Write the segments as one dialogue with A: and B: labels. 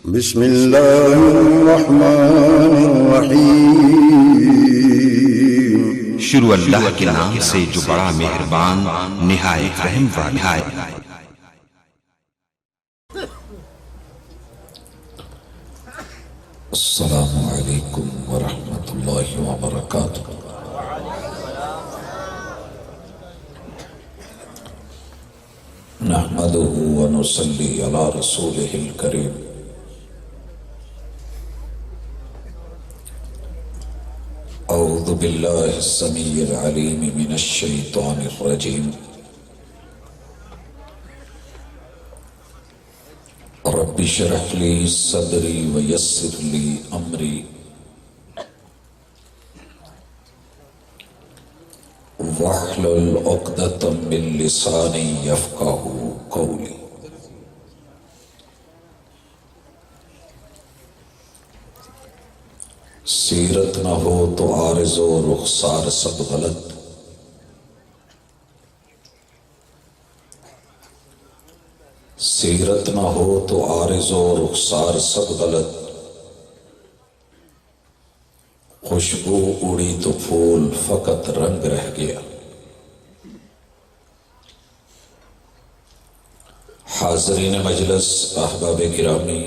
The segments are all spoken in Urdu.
A: بسم اللہ الرحمن الرحیم۔
B: شروع اللہ کے نام سے جو بڑا مہربان نہایت رحم والا ہے۔
C: السلام علیکم ورحمۃ اللہ وبرکاتہ۔ نحمدہ ونصلی علی رسولہ الکریم۔ اعوذ باللہ السمیع العلیم من الشیطان الرجیم۔ رب اشرح لی صدری ویسر لی امری واحلل عقدۃ من لسانی یفقہوا قولی۔ سیرت نہ ہو تو عارض و رخسار سب غلط، سیرت نہ ہو تو عارض و رخسار سب غلط، خوشبو اڑی تو پھول فقط رنگ رہ گیا۔ حاضرین مجلس، احباب گرامی،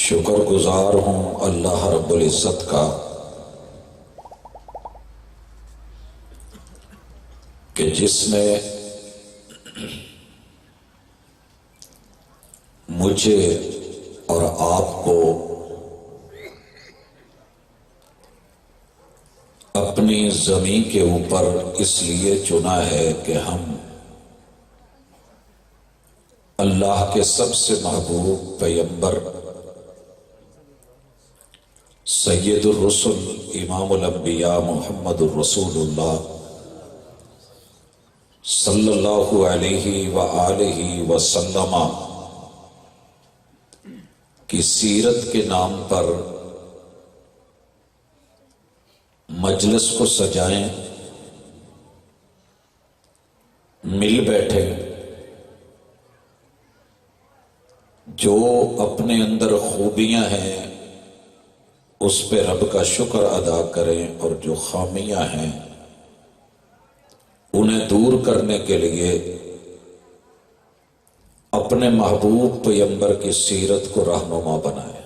C: شکر گزار ہوں اللہ رب العزت کا کہ جس نے مجھے اور آپ کو اپنی زمین کے اوپر اس لیے چنا ہے کہ ہم اللہ کے سب سے محبوب پیغمبر سید الرسل امام الانبیاء محمد الرسول اللہ صلی اللہ علیہ وآلہ وسلم کی سیرت کے نام پر مجلس کو سجائیں، مل بیٹھے، جو اپنے اندر خوبیاں ہیں اس پہ رب کا شکر ادا کریں، اور جو خامیاں ہیں انہیں دور کرنے کے لیے اپنے محبوب پیغمبر کی سیرت کو رہنما بنائیں۔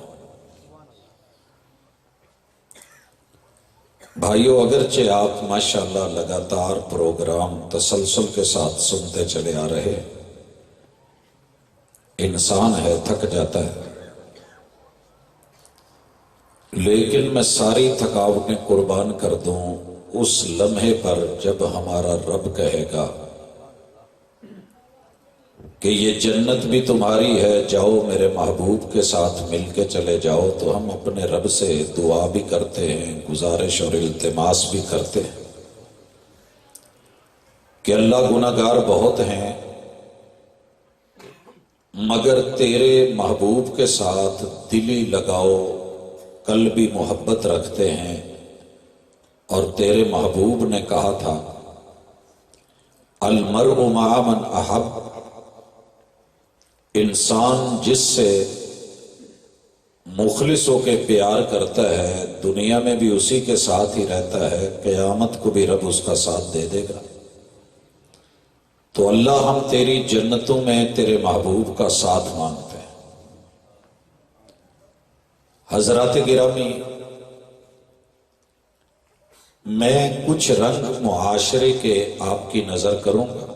C: بھائیو، اگرچہ آپ ماشاءاللہ لگاتار پروگرام تسلسل کے ساتھ سنتے چلے آ رہے، انسان ہے تھک جاتا ہے، لیکن میں ساری تھکاوٹیں قربان کر دوں اس لمحے پر جب ہمارا رب کہے گا کہ یہ جنت بھی تمہاری ہے، جاؤ میرے محبوب کے ساتھ مل کے چلے جاؤ، تو ہم اپنے رب سے دعا بھی کرتے ہیں، گزارش اور التماس بھی کرتے ہیں کہ اللہ گناہگار بہت ہیں، مگر تیرے محبوب کے ساتھ دلی لگاؤ، قلبی محبت رکھتے ہیں، اور تیرے محبوب نے کہا تھا المرء مع من احب، انسان جس سے مخلص ہو کے پیار کرتا ہے دنیا میں بھی اسی کے ساتھ ہی رہتا ہے، قیامت کو بھی رب اس کا ساتھ دے دے گا۔ تو اللہ، ہم تیری جنتوں میں تیرے محبوب کا ساتھ مانگتے ہیں۔ حضرات گرامی، میں کچھ رنگ معاشرے کے آپ کی نظر کروں گا۔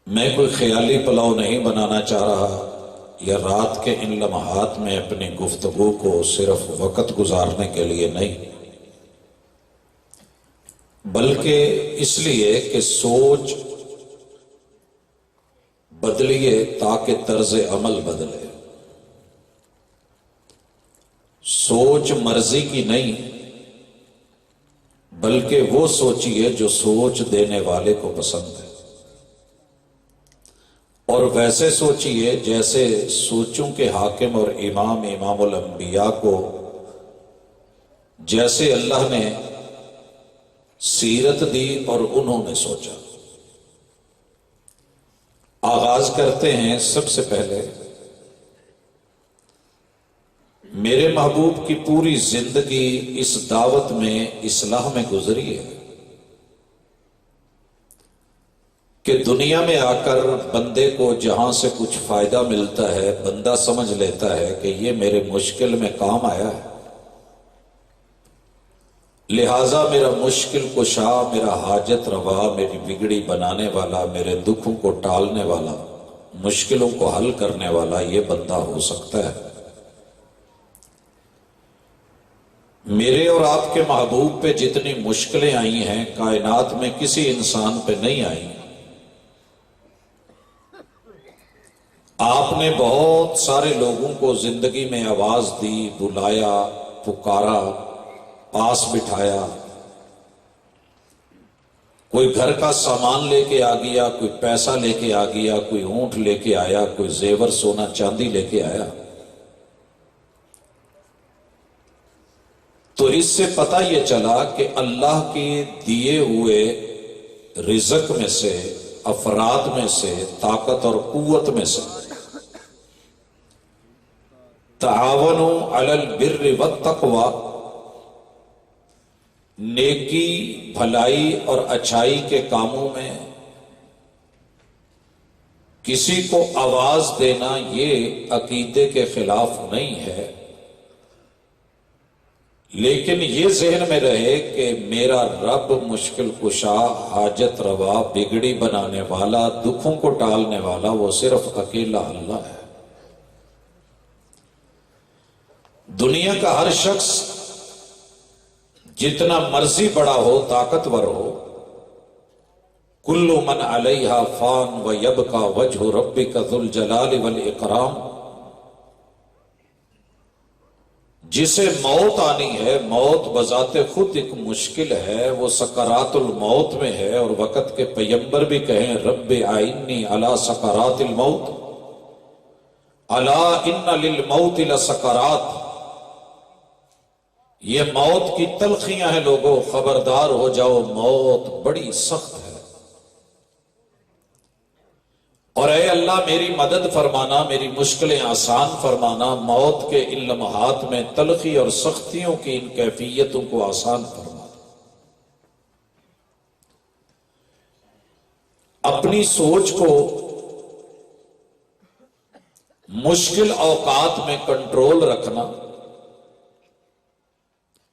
C: میں کوئی خیالی پلاؤ نہیں بنانا چاہ رہا، یا رات کے ان لمحات میں اپنی گفتگو کو صرف وقت گزارنے کے لیے نہیں، بلکہ اس لیے کہ سوچ بدلیے تاکہ طرز عمل بدلے۔ سوچ مرضی کی نہیں، بلکہ وہ سوچیے جو سوچ دینے والے کو پسند ہے، اور ویسے سوچیے جیسے سوچوں کے حاکم اور امام الانبیاء کو جیسے اللہ نے سیرت دی اور انہوں نے سوچا۔ آغاز کرتے ہیں سب سے پہلے میرے محبوب کی پوری زندگی اس دعوت میں، اصلاح میں گزری ہے کہ دنیا میں آ کر بندے کو جہاں سے کچھ فائدہ ملتا ہے بندہ سمجھ لیتا ہے کہ یہ میرے مشکل میں کام آیا ہے، لہذا میرا مشکل کشا، میرا حاجت روا، میری بگڑی بنانے والا، میرے دکھوں کو ٹالنے والا، مشکلوں کو حل کرنے والا یہ بندہ ہو سکتا ہے۔ میرے اور آپ کے محبوب پہ جتنی مشکلیں آئی ہیں کائنات میں کسی انسان پہ نہیں آئی۔ آپ نے بہت سارے لوگوں کو زندگی میں آواز دی، بلایا، پکارا، پاس بٹھایا، کوئی گھر کا سامان لے کے آ گیا، کوئی پیسہ لے کے آ گیا، کوئی اونٹ لے کے آیا، کوئی زیور سونا چاندی لے کے آیا۔ تو اس سے پتہ یہ چلا کہ اللہ کے دیے ہوئے رزق میں سے، افراد میں سے، طاقت اور قوت میں سے تعاونوا علی البر والتقوی، نیکی، بھلائی اور اچھائی کے کاموں میں کسی کو آواز دینا یہ عقیدے کے خلاف نہیں ہے، لیکن یہ ذہن میں رہے کہ میرا رب مشکل کشا، حاجت روا، بگڑی بنانے والا، دکھوں کو ٹالنے والا وہ صرف اکیلا اللہ ہے۔ دنیا کا ہر شخص جتنا مرضی بڑا ہو، طاقتور ہو، کل من علیہا فان ویبقی وجہ ربک ذو الجلال والاکرام، جسے موت آنی ہے، موت بذات خود ایک مشکل ہے، وہ سکرات الموت میں ہے، اور وقت کے پیغمبر بھی کہیں رب اعنی علی سکرات الموت، الا ان للموت لسکرات، یہ موت کی تلخیاں ہیں لوگوں، خبردار ہو جاؤ، موت بڑی سخت ہے۔ اور اے اللہ میری مدد فرمانا، میری مشکلیں آسان فرمانا، موت کے ان لمحات میں تلخی اور سختیوں کی ان کیفیتوں کو آسان فرمانا۔ اپنی سوچ کو مشکل اوقات میں کنٹرول رکھنا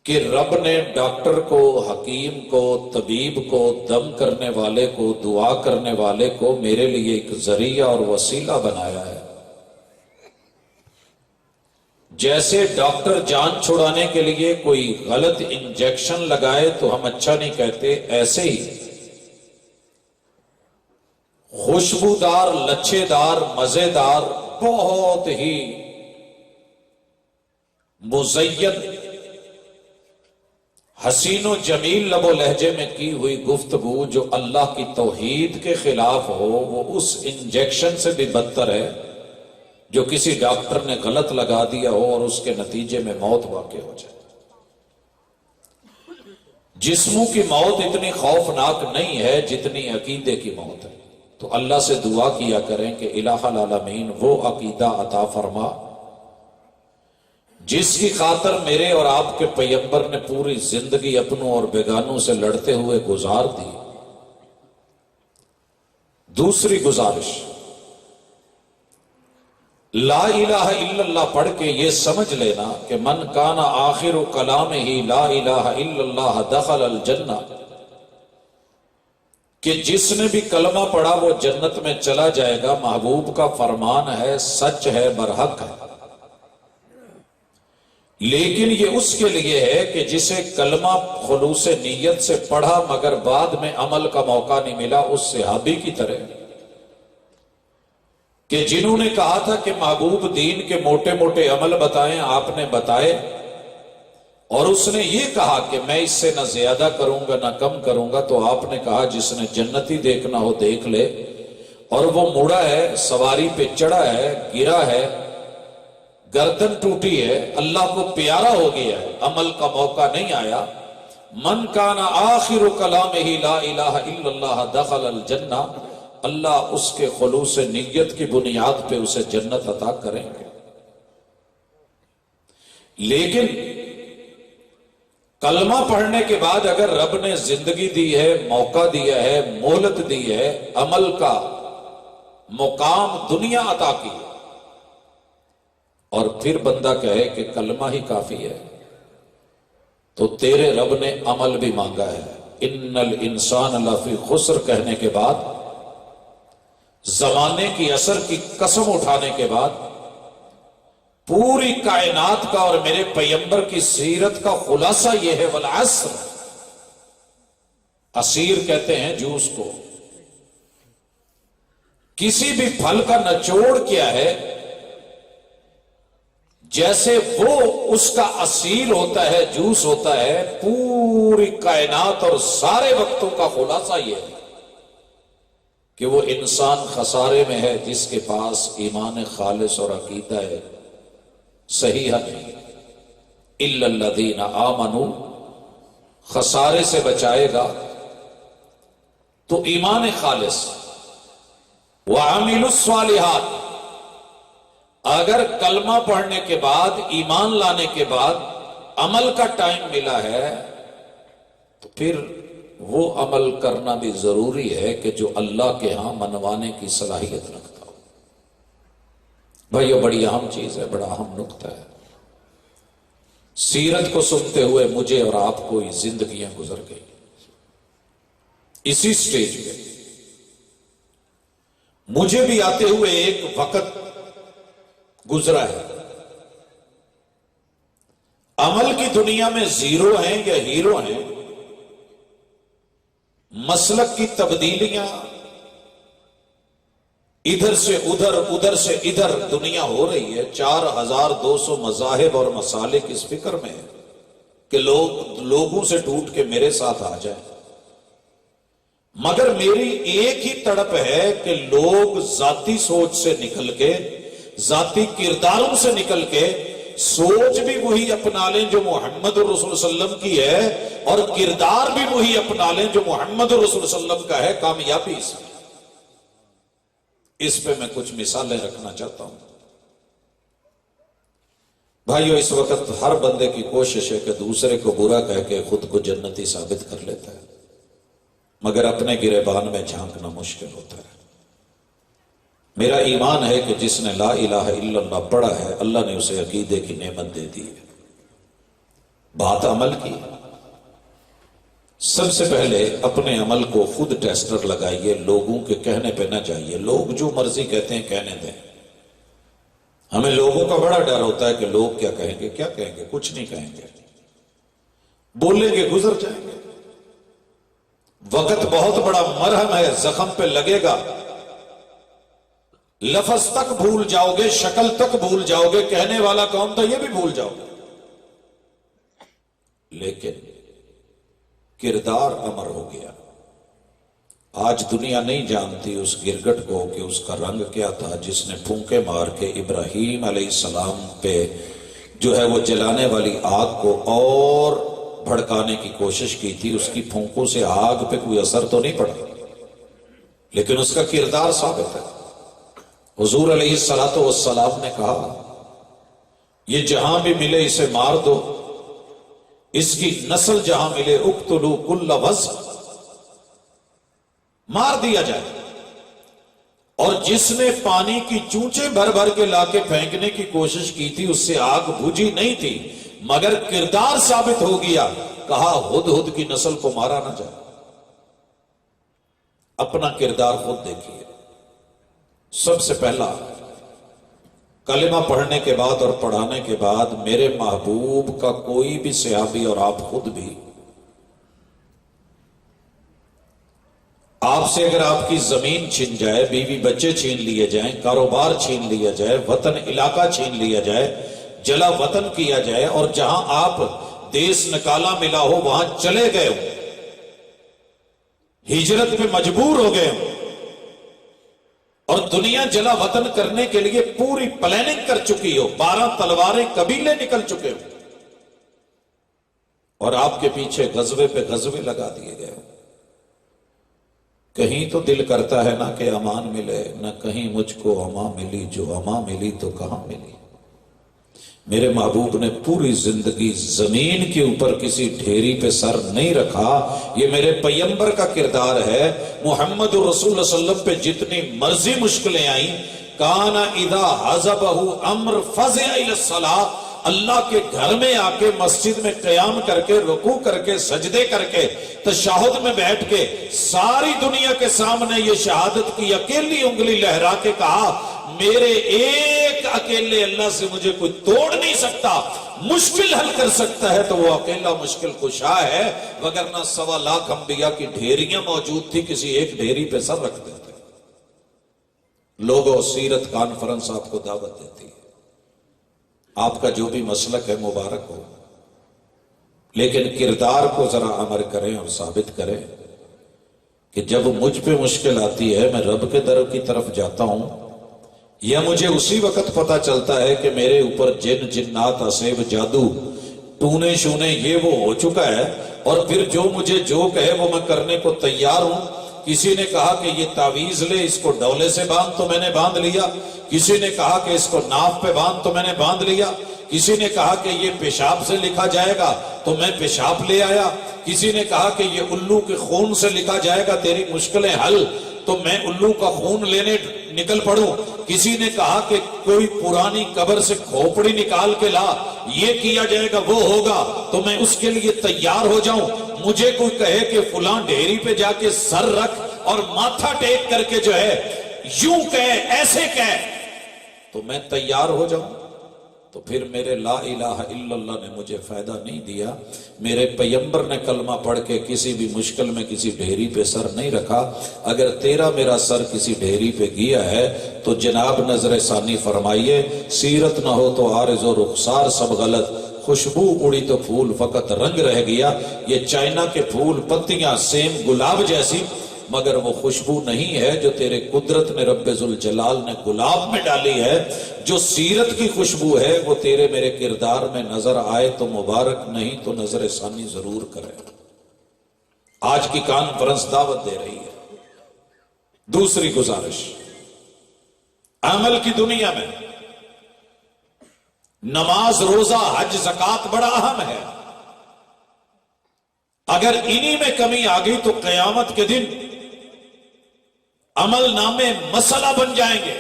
C: کہ رب نے ڈاکٹر کو، حکیم کو، طبیب کو، دم کرنے والے کو، دعا کرنے والے کو میرے لیے ایک ذریعہ اور وسیلہ بنایا ہے۔ جیسے ڈاکٹر جان چھڑانے کے لیے کوئی غلط انجیکشن لگائے تو ہم اچھا نہیں کہتے، ایسے ہی خوشبودار، لچھےدار، مزیدار، بہت ہی مزین، حسین و جمیل لب و لہجے میں کی ہوئی گفتگو جو اللہ کی توحید کے خلاف ہو، وہ اس انجیکشن سے بھی بدتر ہے جو کسی ڈاکٹر نے غلط لگا دیا ہو اور اس کے نتیجے میں موت واقع ہو جائے۔ جسموں کی موت اتنی خوفناک نہیں ہے جتنی عقیدے کی موت ہے۔ تو اللہ سے دعا کیا کریں کہ الہ العالمین وہ عقیدہ عطا فرما جس کی خاطر میرے اور آپ کے پیغمبر نے پوری زندگی اپنوں اور بیگانوں سے لڑتے ہوئے گزار دی۔ دوسری گزارش، لا الہ الا اللہ پڑھ کے یہ سمجھ لینا کہ من کان آخر کلام ہی لا الہ الا اللہ دخل الجنہ، کہ جس نے بھی کلمہ پڑھا وہ جنت میں چلا جائے گا۔ محبوب کا فرمان ہے، سچ ہے، برحق ہے، لیکن یہ اس کے لیے ہے کہ جسے کلمہ خلوص نیت سے پڑھا مگر بعد میں عمل کا موقع نہیں ملا، اس صحابی کی طرح کہ جنہوں نے کہا تھا کہ محبوب دین کے موٹے موٹے عمل بتائیں، آپ نے بتائے، اور اس نے یہ کہا کہ میں اس سے نہ زیادہ کروں گا نہ کم کروں گا، تو آپ نے کہا جس نے جنتی دیکھنا ہو دیکھ لے، اور وہ مڑا ہے، سواری پہ چڑھا ہے، گرا ہے، گردن ٹوٹی ہے، اللہ کو پیارا ہو گیا ہے، عمل کا موقع نہیں آیا، من کان آخر کلامہ لا الہ الا اللہ دخل الجنہ، اللہ اس کے خلوص نیت کی بنیاد پہ اسے جنت عطا کریں گے۔ لیکن کلمہ پڑھنے کے بعد اگر رب نے زندگی دی ہے، موقع دیا ہے، مہلت دی ہے، عمل کا مقام دنیا عطا کی، اور پھر بندہ کہے کہ کلمہ ہی کافی ہے، تو تیرے رب نے عمل بھی مانگا ہے۔ ان الانسان لفی خسر کہنے کے بعد، زمانے کی اثر کی قسم اٹھانے کے بعد، پوری کائنات کا اور میرے پیغمبر کی سیرت کا خلاصہ یہ ہے، والعصر، عصیر کہتے ہیں جوس کو۔ کسی بھی پھل کا نچوڑ کیا ہے، جیسے وہ اس کا اصیل ہوتا ہے، جوس ہوتا ہے، پوری کائنات اور سارے وقتوں کا خلاصہ یہ ہے کہ وہ انسان خسارے میں ہے جس کے پاس ایمان خالص اور عقیدہ ہے صحیح نہیں۔ الا الذین آمنوا، خسارے سے بچائے گا تو ایمان خالص، وعملوا الصالحات، اگر کلمہ پڑھنے کے بعد، ایمان لانے کے بعد عمل کا ٹائم ملا ہے تو پھر وہ عمل کرنا بھی ضروری ہے کہ جو اللہ کے ہاں منوانے کی صلاحیت رکھتا ہو۔ بھائیو، بڑی اہم چیز ہے، بڑا اہم نقطہ ہے۔ سیرت کو سنتے ہوئے مجھے اور آپ کو یہ زندگیاں گزر گئی، اسی سٹیج پہ مجھے بھی آتے ہوئے ایک وقت گزرا ہے۔ عمل کی دنیا میں زیرو ہیں یا ہیرو ہیں، مسلک کی تبدیلیاں ادھر سے ادھر، ادھر سے ادھر دنیا ہو رہی ہے۔ 4200 مذاہب اور مسالک اس فکر میں ہے کہ لوگوں سے ٹوٹ کے میرے ساتھ آ جائیں، مگر میری ایک ہی تڑپ ہے کہ لوگ ذاتی سوچ سے نکل کے، ذاتی کرداروں سے نکل کے، سوچ بھی وہی اپنا لیں جو محمد رسول صلی اللہ علیہ وسلم کی ہے، اور کردار بھی وہی اپنا لیں جو محمد رسول صلی اللہ علیہ وسلم کا ہے۔ کامیابی اس پہ میں کچھ مثالیں رکھنا چاہتا ہوں۔ بھائیو، اس وقت ہر بندے کی کوشش ہے کہ دوسرے کو برا کہہ کے خود کو جنتی ثابت کر لیتا ہے، مگر اپنے گریبان میں جھانکنا مشکل ہوتا ہے۔ میرا ایمان ہے کہ جس نے لا الہ الا اللہ پڑھا ہے، اللہ نے اسے عقیدے کی نعمت دے دی ہے۔ بات عمل کی، سب سے پہلے اپنے عمل کو خود ٹیسٹر لگائیے، لوگوں کے کہنے پہ نہ جائیے۔ لوگ جو مرضی کہتے ہیں کہنے دیں۔ ہمیں لوگوں کا بڑا ڈر ہوتا ہے کہ لوگ کیا کہیں گے، کیا کہیں گے، کچھ نہیں کہیں گے، بولیں گے، گزر جائیں گے۔ وقت بہت بڑا مرہم ہے، زخم پہ لگے گا، لفظ تک بھول جاؤ گے، شکل تک بھول جاؤ گے، کہنے والا کون تھا یہ بھی بھول جاؤ گے، لیکن کردار امر ہو گیا۔ آج دنیا نہیں جانتی اس گرگٹ کو کہ اس کا رنگ کیا تھا، جس نے پھونکے مار کے ابراہیم علیہ السلام پہ جو ہے وہ جلانے والی آگ کو اور بھڑکانے کی کوشش کی تھی۔ اس کی پھونکوں سے آگ پہ کوئی اثر تو نہیں پڑا، لیکن اس کا کردار ثابت ہے۔ حضور علیہ السلام نے کہا، یہ جہاں بھی ملے اسے مار دو، اس کی نسل جہاں ملے اقتلوا کل وزن، مار دیا جائے۔ اور جس نے پانی کی چونچے بھر بھر کے لا کے پھینکنے کی کوشش کی تھی، اس سے آگ بجھی نہیں تھی، مگر کردار ثابت ہو گیا۔ کہا ہدہد کی نسل کو مارا نہ جائے۔ اپنا کردار خود دیکھیے۔ سب سے پہلا کلمہ پڑھنے کے بعد اور پڑھانے کے بعد میرے محبوب کا کوئی بھی صحابی اور آپ خود بھی، آپ سے اگر آپ کی زمین چھین جائے، بیوی بچے چھین لیے جائیں، کاروبار چھین لیا جائے، وطن علاقہ چھین لیا جائے، جلا وطن کیا جائے، اور جہاں آپ دیس نکالا ملا ہو وہاں چلے گئے ہو، ہجرت میں مجبور ہو گئے ہو، اور دنیا جلا وطن کرنے کے لیے پوری پلاننگ کر چکی ہو، 12 تلواریں قبیلے نکل چکے ہو، اور آپ کے پیچھے غزوے پہ غزوے لگا دیے گئے ہوں، کہیں تو دل کرتا ہے نہ کہ امان ملے، نہ کہیں مجھ کو امان ملی، جو امان ملی تو کہاں ملی۔ میرے محبوب نے پوری زندگی زمین کے اوپر کسی ڈھیری پہ سر نہیں رکھا، یہ میرے پیغمبر کا کردار ہے۔ محمد رسول اللہ صلی اللہ علیہ وسلم پہ جتنی مرضی مشکلیں آئیں، کان اذا حزبہ امر فزع الی الصلاۃ، اللہ کے گھر میں آ کے مسجد میں قیام کر کے رکوع کر کے سجدے کر کے تشہد میں بیٹھ کے ساری دنیا کے سامنے یہ شہادت کی اکیلی انگلی لہرا کے کہا، میرے ایک اکیلے اللہ سے مجھے کوئی توڑ نہیں سکتا، مشکل حل کر سکتا ہے تو وہ اکیلا مشکل کشا ہے، وگرنہ 1.25 لاکھ انبیاء کی ڈھیریاں موجود تھی، کسی ایک ڈھیری پہ سر رکھ دیتے۔ لوگوں، سیرت کانفرنس آپ کو دعوت دیتی ہے، آپ کا جو بھی مسلک ہے مبارک ہو، لیکن کردار کو ذرا عمل کریں اور ثابت کریں کہ جب مجھ پہ مشکل آتی ہے میں رب کے در کی طرف جاتا ہوں، یا مجھے اسی وقت پتا چلتا ہے کہ میرے اوپر جن جنات اسیب جادو ٹونے شونے یہ وہ ہو چکا ہے، اور پھر جو مجھے جو کہے وہ میں کرنے کو تیار ہوں۔ کسی نے کہا کہ یہ تعویذ لے، اس کو ڈولے سے باندھ، تو میں نے باندھ لیا۔ کسی نے کہا کہ اس کو ناف پہ باندھ، تو میں نے باندھ لیا۔ کسی نے کہا کہ یہ پیشاب سے لکھا جائے گا، تو میں پیشاب لے آیا۔ کسی نے کہا کہ یہ الو کے خون سے لکھا جائے گا تیری مشکلیں حل، تو میں الو کا خون لینے نکل پڑوں۔ کسی نے کہا کہ کوئی پرانی قبر سے کھوپڑی نکال کے لا، یہ کیا جائے گا وہ ہوگا، تو میں اس کے لیے تیار ہو جاؤں۔ مجھے کوئی کہے کہ فلاں ڈھیری پہ جا کے سر رکھ اور ماتھا ٹیک کر کے جو ہے یوں کہے ایسے کہے، تو میں تیار ہو جاؤں۔ تو پھر میرے لا الہ الا اللہ نے مجھے فائدہ نہیں دیا، میرے پیغمبر نے کلمہ پڑھ کے کسی بھی مشکل میں کسی ڈھیری پہ سر نہیں رکھا۔ اگر تیرا میرا سر کسی ڈھیری پہ گیا ہے تو جناب نظر ثانی فرمائیے، سیرت نہ ہو تو عارض و رخسار سب غلط، خوشبو اڑی تو پھول فقط رنگ رہ گیا۔ یہ چائنا کے پھول پتیاں سیم گلاب جیسی، مگر وہ خوشبو نہیں ہے جو تیرے قدرت نے رب ذوالجلال نے گلاب میں ڈالی ہے۔ جو سیرت کی خوشبو ہے وہ تیرے میرے کردار میں نظر آئے تو مبارک، نہیں تو نظر ثانی ضرور کرے۔ آج کی کانفرنس دعوت دے رہی ہے۔ دوسری گزارش، عمل کی دنیا میں نماز، روزہ، حج، زکوٰۃ بڑا اہم ہے۔ اگر انہی میں کمی آ گئی تو قیامت کے دن عمل نامے مسئلہ بن جائیں گے۔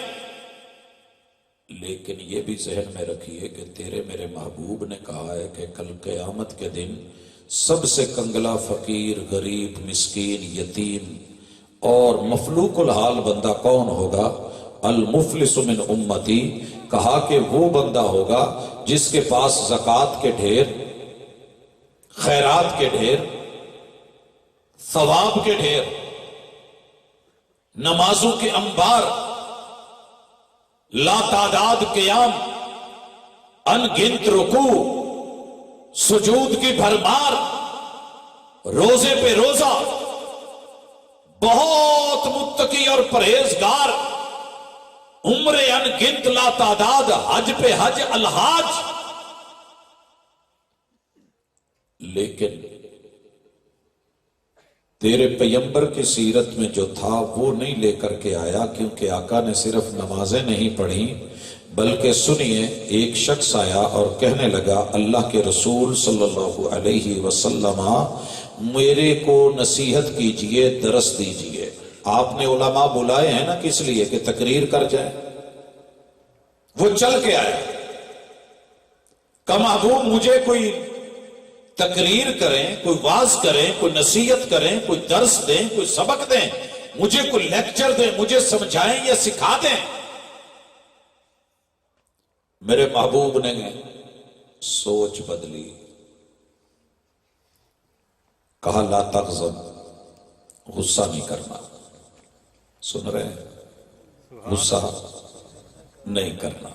C: لیکن یہ بھی ذہن میں رکھیے کہ تیرے میرے محبوب نے کہا ہے کہ کل قیامت کے دن سب سے کنگلا، فقیر، غریب، مسکین، یتیم اور مفلوق الحال بندہ کون ہوگا؟ المفلس من امتی، کہا کہ وہ بندہ ہوگا جس کے پاس زکوٰۃ کے ڈھیر، خیرات کے ڈھیر، ثواب کے ڈھیر، نمازوں کے انبار، لا تعداد قیام، ان گنت رکوع، سجود کی بھرمار، روزے پہ روزہ، بہت متقی اور پرہیزگار، عمرے ان گنت لا تعداد، حج پہ حج، الحاج۔ لیکن تیرے پیغمبر کی سیرت میں جو تھا وہ نہیں لے کر کے آیا، کیونکہ آقا نے صرف نمازیں نہیں پڑھی، بلکہ سنیے، ایک شخص آیا اور کہنے لگا، اللہ کے رسول صلی اللہ علیہ وسلم میرے کو نصیحت کیجئے، درس دیجئے۔ آپ نے علماء بلائے ہیں نا کس لیے؟ کہ تقریر کر جائیں۔ وہ چل کے آئے کہ محبوب مجھے کوئی تقریر کریں، کوئی واز کریں، کوئی نصیحت کریں، کوئی درس دیں، کوئی سبق دیں، مجھے کوئی لیکچر دیں، مجھے سمجھائیں یا سکھا دیں۔ میرے محبوب نے سوچ بدلی، کہا لا تغضب، غصہ نہیں کرنا۔ سن رہے ہیں؟ غصہ نہیں کرنا۔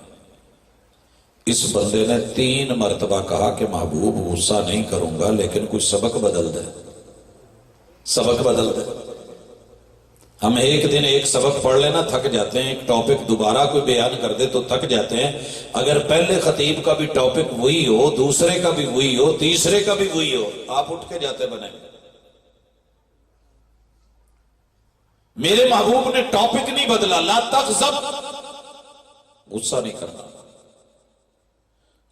C: اس بندے نے 3 مرتبہ کہا کہ محبوب غصہ نہیں کروں گا، لیکن کوئی سبق بدل دے، سبق بدل دے۔ ہم ایک دن ایک سبق پڑھ لینا تھک جاتے ہیں، ایک ٹاپک دوبارہ کوئی بیان کر دے تو تھک جاتے ہیں۔ اگر پہلے خطیب کا بھی ٹاپک وہی ہو، دوسرے کا بھی وہی ہو، تیسرے کا بھی وہی ہو، آپ اٹھ کے جاتے بنے۔ میرے محبوب نے ٹاپک نہیں بدلا، لا تغضب، غصہ نہیں کرنا۔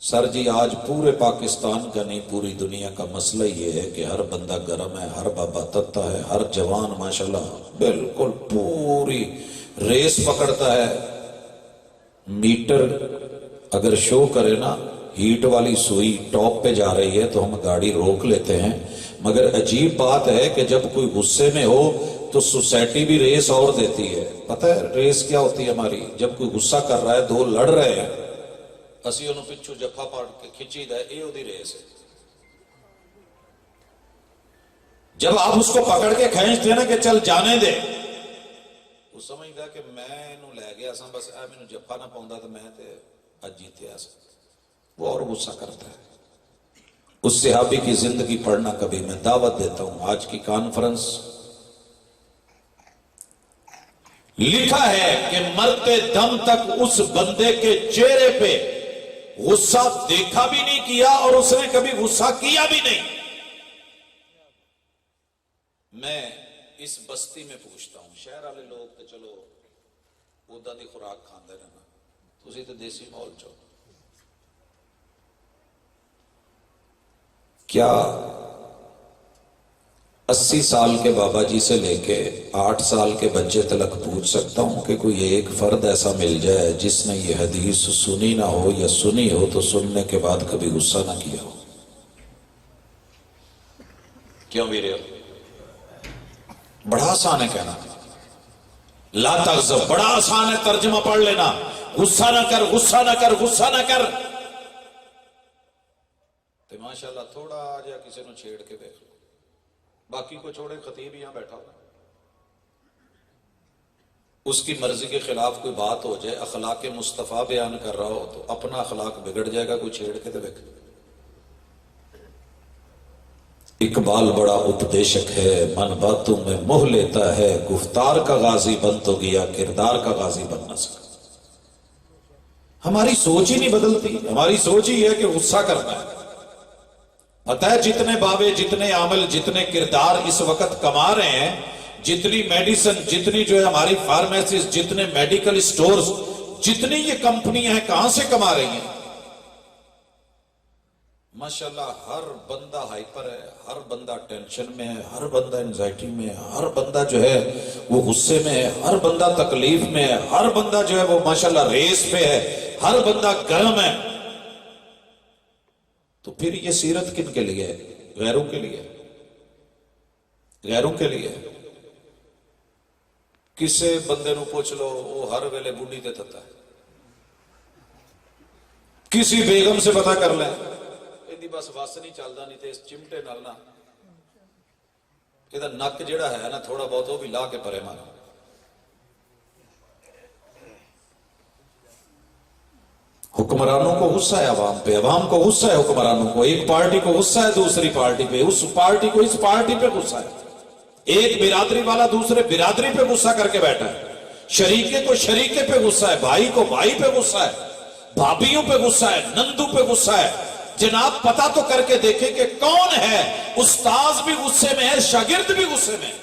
C: سر جی آج پورے پاکستان کا نہیں پوری دنیا کا مسئلہ یہ ہے کہ ہر بندہ گرم ہے، ہر بابا تتا ہے، ہر جوان ماشاءاللہ بالکل پوری ریس پکڑتا ہے۔ میٹر اگر شو کرے نا ہیٹ والی سوئی ٹاپ پہ جا رہی ہے تو ہم گاڑی روک لیتے ہیں، مگر عجیب بات ہے کہ جب کوئی غصے میں ہو تو سوسائٹی بھی ریس اور دیتی ہے۔ پتہ ہے ریس کیا ہوتی ہے ہماری؟ جب کوئی غصہ کر رہا ہے، دو لڑ رہے ہیں، اسی انہوں پچھو جفا پاڑ کے کھچی دا ہے، دی ریس ہے۔ جب آپ اس کو پکڑ کے کھینچتے ہیں نا کہ چل جانے دے، وہ سمجھدا کہ میں انہوں لے گیا سا، بس اے مینوں جفا نہ پاؤندا تو میں تے اج جیتیا سا، وہ اور غصہ کرتا ہے۔ اس صحابی کی زندگی پڑھنا کبھی، میں دعوت دیتا ہوں آج کی کانفرنس۔ لکھا ہے کہ مرتے دم تک اس بندے کے چہرے پہ غصہ دیکھا بھی نہیں کیا اور اس نے کبھی غصہ کیا بھی نہیں۔ میں اس بستی میں پوچھتا ہوں، شہر والے لوگ تو چلو ادا دی خوراک کھاندے رہنا، تسی تو دیسی ماحول چو، کیا 80 سال کے بابا جی سے لے کے 8 سال کے بچے تلک پوچھ سکتا ہوں کہ کوئی ایک فرد ایسا مل جائے جس نے یہ حدیث سنی نہ ہو یا سنی ہو تو سننے کے بعد کبھی غصہ نہ کیا ہو؟ کیوں میرے بڑا آسان ہے کہنا لا تغضب، بڑا آسان ہے ترجمہ پڑھ لینا، غصہ نہ کر، غصہ نہ کر، غصہ نہ کر۔ تو ماشاءاللہ تھوڑا جا کسی نے چھیڑ کے دیکھ لو، باقی کو چھوڑے، خطیب یہاں بیٹھا ہو، اس کی مرضی کے خلاف کوئی بات ہو جائے، اخلاق مصطفیٰ بیان کر رہا ہو تو اپنا اخلاق بگڑ جائے گا، کوئی چھیڑ کے تو دیکھ۔ اقبال بڑا اپدیشک ہے، من باتوں میں موہ لیتا ہے، گفتار کا غازی بن تو گیا، کردار کا غازی بن نہ سکا۔ ہماری سوچ ہی نہیں بدلتی، ہماری سوچ ہی ہے کہ غصہ کرنا ہے۔ پتہ ہے جتنے بابے، جتنے عامل، جتنے کردار اس وقت کما رہے ہیں، جتنی میڈیسن، جتنی جو ہے ہماری فارمیسیز، جتنے میڈیکل سٹورز، جتنی یہ کمپنیاں ہیں، کہاں سے کما رہی ہیں؟ ماشاءاللہ ہر بندہ ہائپر ہے، ہر بندہ ٹینشن میں ہے، ہر بندہ انزائٹی میں ہے، ہر بندہ جو ہے وہ غصے میں ہے، ہر بندہ تکلیف میں ہے، ہر بندہ جو ہے وہ ماشاءاللہ ریس پہ ہے، ہر بندہ گرم ہے۔ تو پھر یہ سیرت کن کے لیے ہے؟ غیروں کے لیے، غیروں کے لیے۔ کسے بندے نو پوچھ لو وہ ہر ویلے بوڑھی تے تتا ہے، کسی بیگم سے پتہ کر لیں ایدی بس وس نہیں چلدا، نہیں تے اس چمٹے نال نا یہ نک جڑا ہے نا تھوڑا بہت وہ بھی لا کے پرے مارا۔ حکمرانوں کو غصہ ہے عوام پہ، عوام کو غصہ ہے حکمرانوں کو، ایک پارٹی کو غصہ ہے دوسری پارٹی پہ، اس پارٹی کو اس پارٹی پہ غصہ ہے، ایک برادری والا دوسرے برادری پہ غصہ کر کے بیٹھا ہے، شریکے کو شریکے پہ غصہ ہے، بھائی کو بھائی پہ غصہ ہے، بھابھیوں پہ غصہ ہے، نندو پہ غصہ ہے۔ جناب پتہ تو کر کے دیکھیں کہ کون ہے، استاذ بھی غصے میں ہے، شاگرد بھی غصے میں ہے۔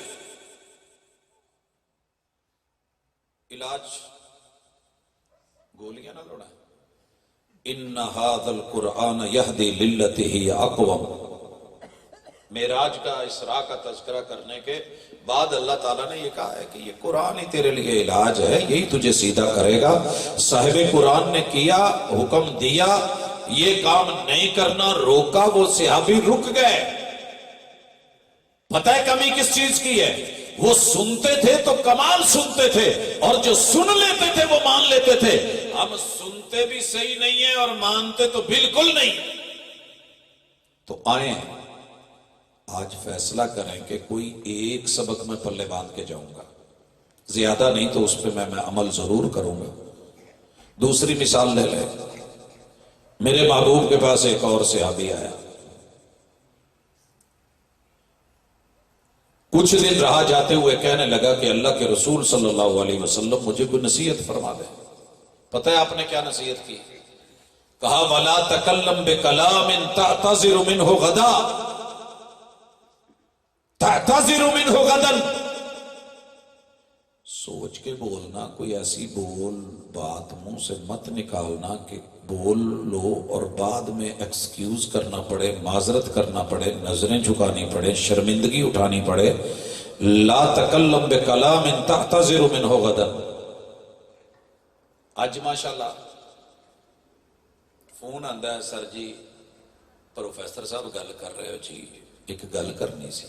C: علاج گولیاں نہ لوڑا ہے۔ ان ھذا القرآن یہدی للتی ہی اقوم۔ معراج کا، اسراء کا تذکرہ کرنے کے بعد اللہ تعالیٰ نے یہ کہا ہے کہ یہ قرآن ہی تیرے لیے علاج ہے، یہی تجھے سیدھا کرے گا۔ صاحب قرآن نے کیا، حکم دیا، یہ کام نہیں کرنا، روکا، وہ صحابی رک گئے۔ پتہ ہے کمی کس چیز کی ہے؟ وہ سنتے تھے تو کمال سنتے تھے، اور جو سن لیتے تھے وہ مان لیتے تھے۔ ہم سنتے بھی صحیح نہیں ہیں اور مانتے تو بالکل نہیں۔ تو آئیں آج فیصلہ کریں کہ کوئی ایک سبق میں پلے باندھ کے جاؤں گا، زیادہ نہیں تو اس پہ میں عمل ضرور کروں گا۔ دوسری مثال لے لیں، میرے محبوب کے پاس ایک اور صحابی آیا، کچھ دن رہا، جاتے ہوئے کہنے لگا کہ اللہ کے رسول صلی اللہ علیہ وسلم مجھے کوئی نصیحت فرما دیں۔ پتہ ہے آپ نے کیا نصیحت کی؟ کہا وَلَا تَكَلَّمْ بِكَلَامٍ تَعْتَذِرُ مِنْهُ غَدًا، تعتذر منہ غدن، سوچ کے بولنا، کوئی ایسی بات منہ سے مت نکالنا کہ بول لو اور بعد میں ایکسکیوز کرنا پڑے، معذرت کرنا پڑے، نظریں جھکانی پڑے، شرمندگی اٹھانی پڑے۔ لا تکلم بکلام تعتذر منہ غدن۔ آج ماشاءاللہ فون آندا ہے، سر جی پروفیسر صاحب گل کر رہے ہو جی، ایک گل کرنی سی۔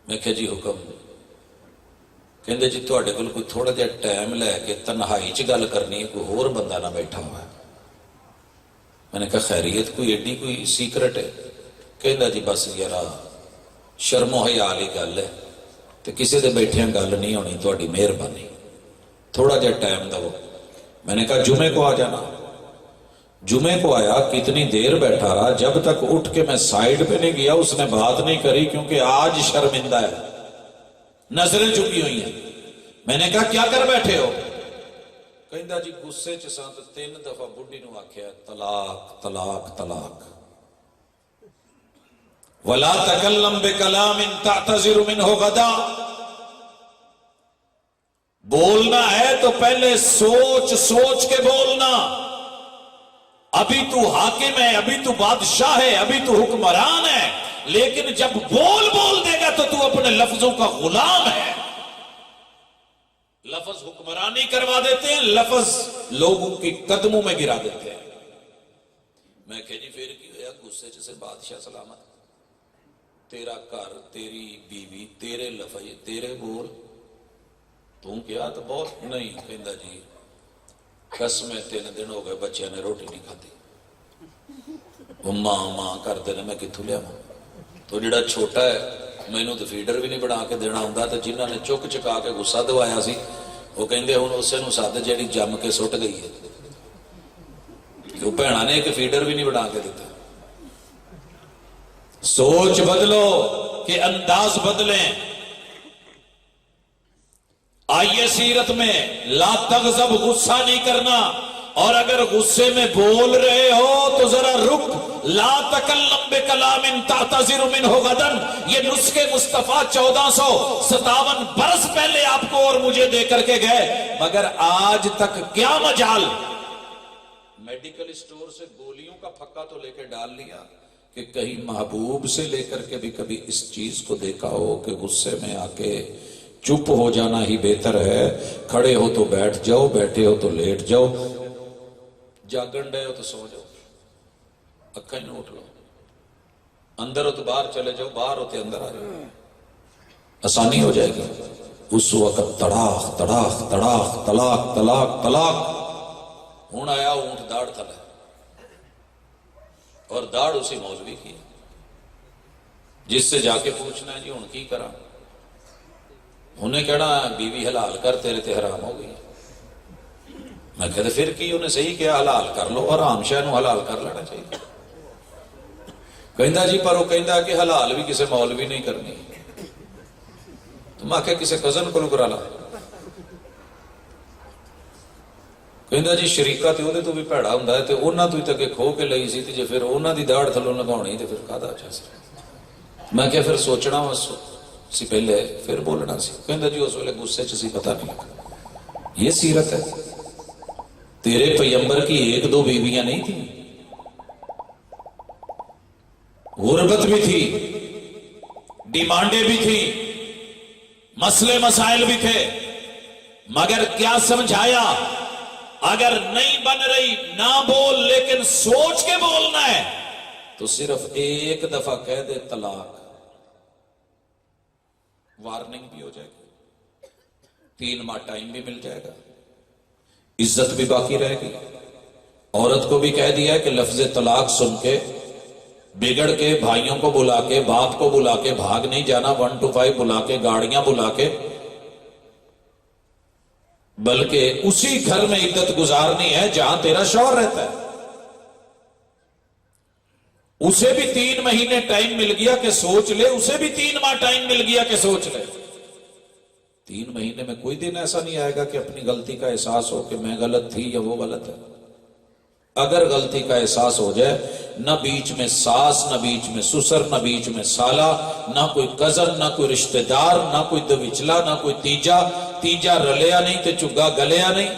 C: میں کہا جی حکم۔ کہندے جی تواڈے کول کوئی تھوڑا جہا ٹائم لے کے تنہائی چ گل کرنی ہے، کوئی ہور بندہ نہ بیٹھا ہوا ہے۔ میں نے کہا خیریت کوئی ایڈی کوئی سیکرٹ ہے؟ کہندا جی بس یارا شرم و حیا والی گل ہے تے کسے دے بیٹھیاں گل نہیں ہونی، تواڈی مہربانی، تھوڑا جہا ٹائم دو۔ میں نے کہا جمعے کو آ جانا۔ جمعے کو آیا، کتنی دیر بیٹھا رہا، جب تک اٹھ کے میں سائیڈ پہ نہیں گیا اس نے بات نہیں کری، کیونکہ آج شرمندہ ہے، نظریں چکی ہوئی ہیں۔ میں نے کہا کیا کر بیٹھے ہو؟ کہندا جی غصے چ ساں تے 3 دفعہ بڈھی نو آکھیا طلاق طلاق طلاق۔ وَلَا تَكَلَّمْ بِكَلَامٍ تَعْتَذِرُ مِنْهُ غَدًا۔ بولنا ہے تو پہلے سوچ سوچ کے بولنا۔ ابھی تو حاکم ہے، ابھی تو بادشاہ ہے، ابھی تو حکمران ہے، لیکن جب بول دے گا تو اپنے لفظوں کا غلام ہے۔ لفظ حکمرانی کروا دیتے ہیں، لفظ لوگوں کی قدموں میں گرا دیتے ہیں۔ میں کہ جی پھر کی ہویا، غصے سے بادشاہ سلامت، تیرا گھر، تیری بیوی، تیرے لفظ، تیرے بول، تم کیا تو بہت نہیں۔ کہندا جی قسم 3 دن ہو گئے بچیاں نے روٹی نہیں کھاتی، وہ ماں کرتے نے، میں کتوں لیا؟ تو جڑا چھوٹا ہے مینوں تو فیڈر بھی نہیں بنا کے دینا ہوندا، تے جنہاں نے چک چکا کے غصہ دوایا سی وہ کہندے ہن اسے نوں سد جیڑی جم کے سٹ گئی ہے، کیوں بھیڑاں نے ایک فیڈر بھی نہیں بنا کے دیتا۔ سوچ بدلو کہ انداز بدلیں۔ آئیے سیرت میں لا تغضب، غصہ نہیں کرنا، اور اگر غصے میں بول رہے ہو تو ذرا رک۔ لا تکلم بکلام تعتذر منہ غدن، یہ نسخے مصطفیٰ 1457 برس پہلے آپ کو اور مجھے دے کر کے گئے، مگر آج تک کیا مجال۔ میڈیکل اسٹور سے گولیوں کا پھکا تو لے کے ڈال لیا، کہ کہیں محبوب سے لے کر کے بھی کبھی اس چیز کو دیکھا ہو کہ غصے میں آ کے چپ ہو جانا ہی بہتر ہے، کھڑے ہو تو بیٹھ جاؤ، بیٹھے ہو تو لیٹ جاؤ، جاگن ڈے ہو تو سو جاؤ، اکھیں نہ اٹھ لو، اندر ہو تو باہر چلے جاؤ، باہر ہو تو اندر آ جاؤ، آسانی ہو جائے گی۔ اس وقت تڑاخ تڑاخ تڑاخ طلاق طلاق طلاق۔ ہوں آیا اونٹ داڑ تھلے، اور داڑ اسی مولوی کی، جس سے جا کے پوچھنا ہے جی ہوں کی کرا، انہیں کہنا بیوی حلال کر، تیرے تے حرام ہو گئی۔ میں کہتے پھر کی، انہیں صحیح کیا، حلال کر لو، حرام شے نو حلال کر لینا چاہیے۔ کہندا جی پر وہ کہندا کہ حلال بھی کسی مولوی نہیں کرنی، تو میں کہ کسی کزن کو کرا لا۔ کہندا جی شریکہ تے اودے تو بھی بھیڑا ہوندا ہے، تے انہاں تو ہی تک کھو کے لئی سی، تے جے پھر انہاں دی داڑ تھلوں لگاونی تے پھر کادا اچھا سی۔ میں کہ پھر سوچنا سی پہلے پھر بولنا سی۔ کہندا جی اس ویلے غصے چ سی، پتہ نہیں۔ یہ سیرت ہے۔ تیرے پیغمبر کی 1-2 بیویاں نہیں تھیں، غربت بھی تھی، ڈیمانڈیں بھی تھی، مسئلے مسائل بھی تھے، مگر کیا سمجھایا؟ اگر نہیں بن رہی نہ بول، لیکن سوچ کے بولنا ہے تو صرف 1 دفعہ کہہ دے طلاق، وارننگ بھی ہو جائے گی، 3 ماہ ٹائم بھی مل جائے گا، عزت بھی باقی رہے گی۔ عورت کو بھی کہہ دیا ہے کہ لفظ طلاق سن کے بگڑ کے بھائیوں کو بلا کے، باپ کو بلا کے بھاگ نہیں جانا، 1 to 5 بلا کے، گاڑیاں بلا کے، بلکہ اسی گھر میں عدت گزارنی ہے جہاں تیرا شوہر رہتا ہے۔ اسے بھی 3 مہینے ٹائم مل گیا کہ سوچ لے, اسے بھی 3 ماہ ٹائم مل گیا کہ سوچ لے. 3 مہینے میں کوئی دن ایسا نہیں آئے گا کہ اپنی غلطی کا احساس ہو کہ میں غلط تھی یا وہ غلط ہے. اگر غلطی کا احساس ہو جائے, نہ بیچ میں ساس, نہ بیچ میں سسر, نہ بیچ میں سالہ, نہ کوئی کزن, نہ کوئی رشتہ دار, نہ کوئی دوچلا, نہ کوئی تیجا رلیا نہیں تے چگا گلیا نہیں.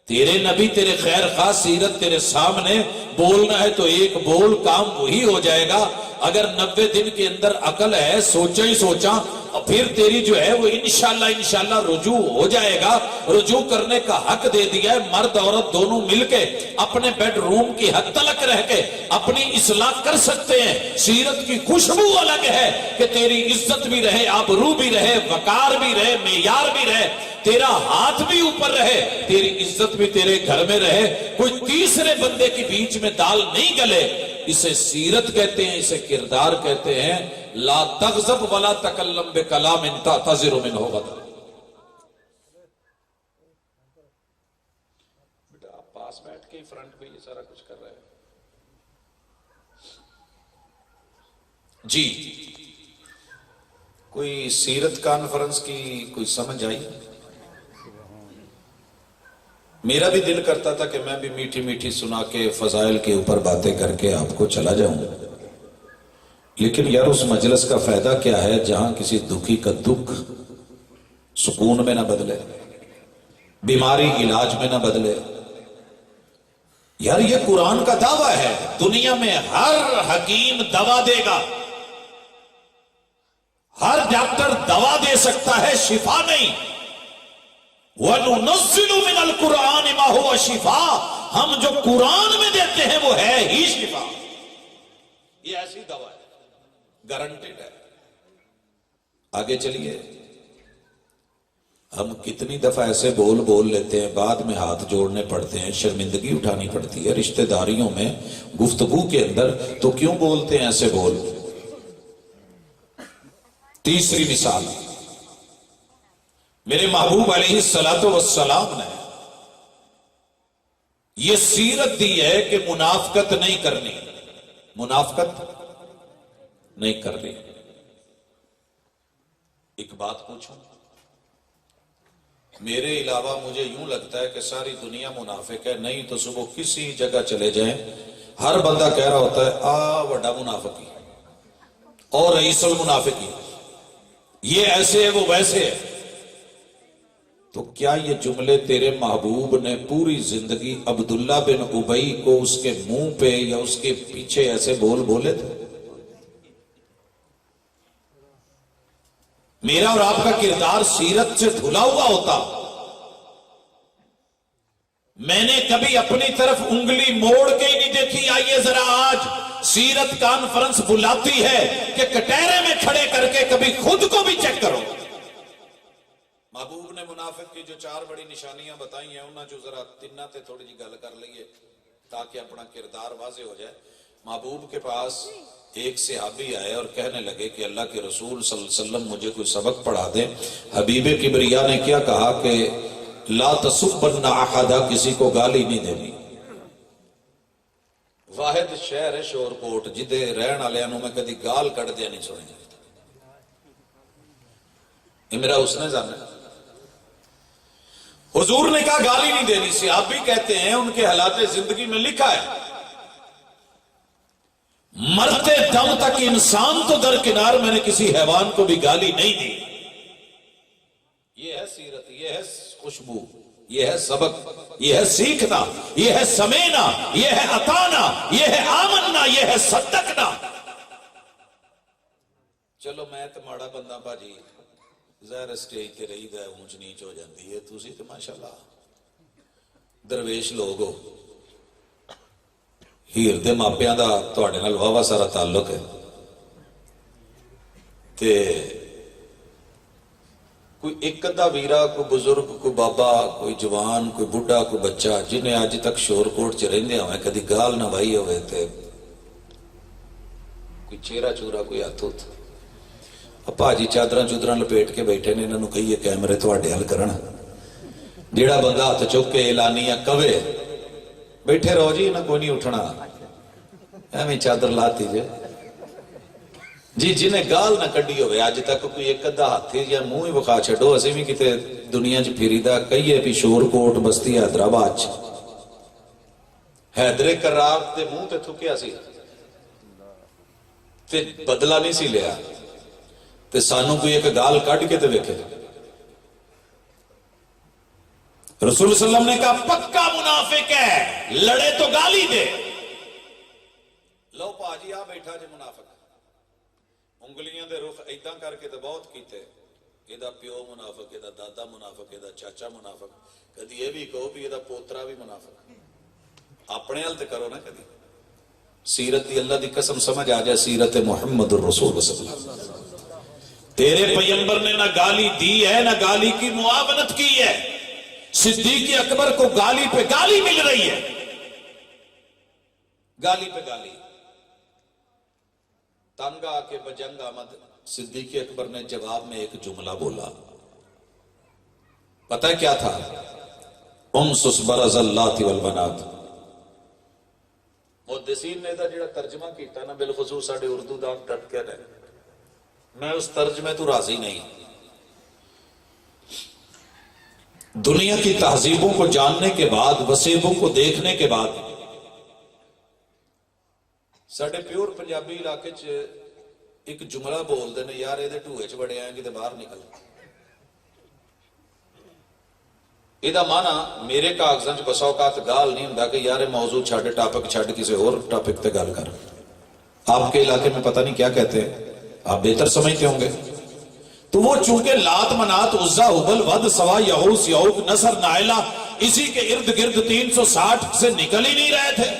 C: تیرے نبی تیرے خیر خواہ سیرت تیرے سامنے, بولنا ہے تو ایک بول, کام وہی ہو جائے گا. اگر 90 دن کے اندر عقل ہے, سوچا ہی سوچا, اور پھر تیری جو ہے وہ انشاءاللہ رجوع ہو جائے گا. رجوع کرنے کا حق دے دیا ہے. مرد عورت دونوں مل کے اپنے بیڈ روم کی حد تلک رہ کے اپنی اصلاح کر سکتے ہیں. سیرت کی خوشبو الگ ہے کہ تیری عزت بھی رہے, آبرو بھی رہے, وقار بھی رہے, معیار بھی رہے, تیرا ہاتھ بھی اوپر رہے, تیری عزت بھی تیرے گھر میں رہے, کوئی تیسرے بندے کے بیچ میں دال نہیں گلے. اسے سیرت کہتے ہیں, اسے کردار کہتے ہیں. لا تغضب ولا تکلم بکلام تعتذر منہ غدا. بیٹا آپ پاس بیٹھ کے فرنٹ پہ یہ سارا کچھ کر رہے ہیں جی. کوئی سیرت کانفرنس کی کوئی سمجھ آئی؟ میرا بھی دل کرتا تھا کہ میں بھی میٹھی میٹھی سنا کے فضائل کے اوپر باتیں کر کے آپ کو چلا جاؤں, لیکن یار اس مجلس کا فائدہ کیا ہے جہاں کسی دکھی کا دکھ سکون میں نہ بدلے, بیماری علاج میں نہ بدلے. یار یہ قرآن کا دعویٰ ہے, دنیا میں ہر حکیم دوا دے گا, ہر ڈاکٹر دوا دے سکتا ہے, شفا نہیں. وَنُنَزِّلُ مِنَ الْقُرْآنِ مَا هُوَ شِفَاءٌ, ہم جو قرآن میں دیتے ہیں وہ ہے ہی شفا. یہ ایسی دوا ہے, گارنٹیڈ ہے. آگے چلیے. ہم کتنی دفعہ ایسے بول لیتے ہیں, بعد میں ہاتھ جوڑنے پڑتے ہیں, شرمندگی اٹھانی پڑتی ہے رشتہ داریوں میں, گفتگو کے اندر. تو کیوں بولتے ہیں ایسے بول؟ تیسری مثال, میرے محبوب علیہ السلام نے یہ سیرت دی ہے کہ منافقت نہیں کرنی, منافقت نہیں کرنی. ایک بات پوچھوں, میرے علاوہ مجھے یوں لگتا ہے کہ ساری دنیا منافق ہے. نہیں تو صبح کسی جگہ چلے جائیں, ہر بندہ کہہ رہا ہوتا ہے وڈا منافقی اور رئیس المنافقی, یہ ایسے ہے وہ ویسے ہے. تو کیا یہ جملے تیرے محبوب نے پوری زندگی عبداللہ بن ابئی کو اس کے منہ پہ یا اس کے پیچھے ایسے بولے تھے؟ میرا اور آپ کا کردار سیرت سے دھلا ہوا ہوتا, میں نے کبھی اپنی طرف انگلی موڑ کے ہی نہیں دیکھی. آئیے ذرا آج سیرت کانفرنس بلاتی ہے کہ کٹہرے میں کھڑے کر کے کبھی خود کو بھی چیک کرو. محبوب نے منافق کی جو 4 بڑی نشانیاں بتائی ہیں, انہاں جو ذرا تیناں تے تھوڑی جی گل کر لئیے تاکہ اپنا کردار واضح ہو جائے. محبوب کے پاس ایک صحابی آئے اور کہنے لگے کہ اللہ کے رسول صلی اللہ علیہ وسلم مجھے کوئی سبق پڑھا دیں. حبیب کبریا نے کیا کہا کہ لا تسبن احدا, کسی کو گالی نہیں دینی. واحد شہر ہے شور کوٹ جدے رہن والے میں کدی گال کٹ دیا نہیں سنی. یہ میرا اس نے جانا. حضور نے کہا گالی نہیں دینی. صحابی کہتے ہیں ان کے حالات زندگی میں لکھا ہے مرتے دم تک انسان تو درکنار, میں نے کسی حیوان کو بھی گالی نہیں دی. یہ ہے سیرت, یہ ہے خوشبو, یہ ہے سبق, یہ ہے سیکھنا, یہ ہے سمینا, یہ ہے عطانا, یہ ہے آمننا, یہ ہے صدقنا. چلو میں تو ماڑا بندہ باجی, ظاہر سٹیج تے رہی دا اونچ نیچ ہو جاندی ہے. تسی تے ماشاءاللہ درویش لوگ ہو. ہیر دے ماپیاں دا تواڈے نال واہ سارا تعلق ہے. تے کوئی ایک ادھا ویرا, کوئی بزرگ, کوئی بابا, کوئی جوان, کوئی بڈھا, کوئی بچہ جنہیں اج تک شور کوٹ چ رہندے ہوئے کدی گال نہ وائی ہوئے, تے کوئی چہرہ چورا, کوئی ہاتھ ہوت پاجی چادراں چودراں لپیٹ کے بیٹھے نے, انہاں نوں کہیے کیمرے تواڈے حل کرن. جیڑا بندہ ہاتھ چک کے اعلانیہ کہے بیٹھے رہو جی, انہاں کوئی نہیں اٹھنا. ایویں چادر لاتی جے جی جنہیں گال نہ کڈی ہوئے اج تک کوئی ایک ادھا ہاتھی یا منہ ہی وکھا چھڈو اسی بھی کتے دنیا چ پھریدا کئیے بھی شور کوٹ بستی حیدرآباد چ حیدر کرار دے منہ تے تھکیا سی تے بدلہ نہیں سی لیا تے سانو کوئی ایک گال کڈ کے تے ویکھے رسول صلی اللہ علیہ وسلم نے کہا پکا منافق ہے لڑے تو گالی دے لو پاجی آ بیٹھا جے منافق انگلیاں دے رخ ایداں کر کے تے بہت کیتے ایدہ پیو منافق ایدہ دادا منافق ایدہ چاچا منافق کدی یہ بھی کہو بھی ایدہ پوترا بھی منافق اپنے حل تے کرو نا کدی سیرت دی اللہ دی قسم سمجھ آ جائے سیرت محمد الرسول صلی اللہ علیہ وسلم تیرے پیغمبر نے نہ گالی دی ہے نہ گالی کی معاونت کی ہے صدیق اکبر کو گالی پہ گالی مل رہی ہے گالی پہ گالی تنگ آ کے بجنگ آمد صدیق اکبر نے جواب میں ایک جملہ بولا پتہ کیا تھا امسس برز اللہ والبنات محدثین نے دا جڑا ترجمہ کیتا نا بالخصوص ساڑھے اردو دا ٹٹ کے رہے میں اس ترجمے تو راضی نہیں دنیا کی تہذیبوں کو جاننے کے بعد وسیبوں کو دیکھنے کے بعد ساڑھے پیور پنجابی علاقے چ ایک جملہ بول دینے یار یہ ٹوئے چ بڑے آئیں گے باہر نکل یہ مانا میرے کاغذاں چ بسا اوقات گال نہیں ہوندا کہ یار موضوع چھڈ ٹاپک چھڈ کسی اور ٹاپک تے گل کر آپ کے علاقے میں پتہ نہیں کیا کہتے ہیں آپ بہتر سمجھتے ہوں گے تو وہ چونکہ لات منات عزا حبل ود سوا یعوس یعوق نصر نائلہ اسی کے ارد گرد 360 سے نکل ہی نہیں رہے تھے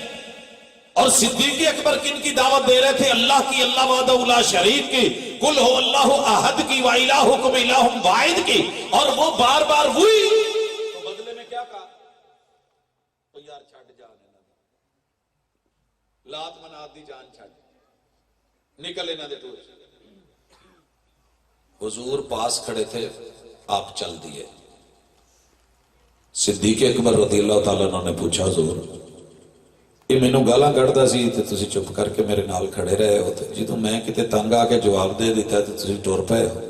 C: اور صدیق اکبر کن کی دعوت دے رہے تھے اللہ کی اللہ وحدہ لا شریک کی قل ہو اللہ احد کی و الہکم الہ واحد کی اور وہ بار بار وہی تو بدلے میں کیا کہا تو یار چھڈ جان لات منات دی جان چھڈ نکل انہاں دے ٹور حضور پاس کھڑے تھے آپ چل دیے صدیق اکبر رضی اللہ تعالیٰ عنہ نے پوچھا حضور یہ مینوں گالاں کڈدا سی تے تسی چپ کر کے میرے نال کھڑے رہے ہو تے جدوں میں کتے تنگ آ کے جواب دے دیتا تے تسی ٹر پئے ہو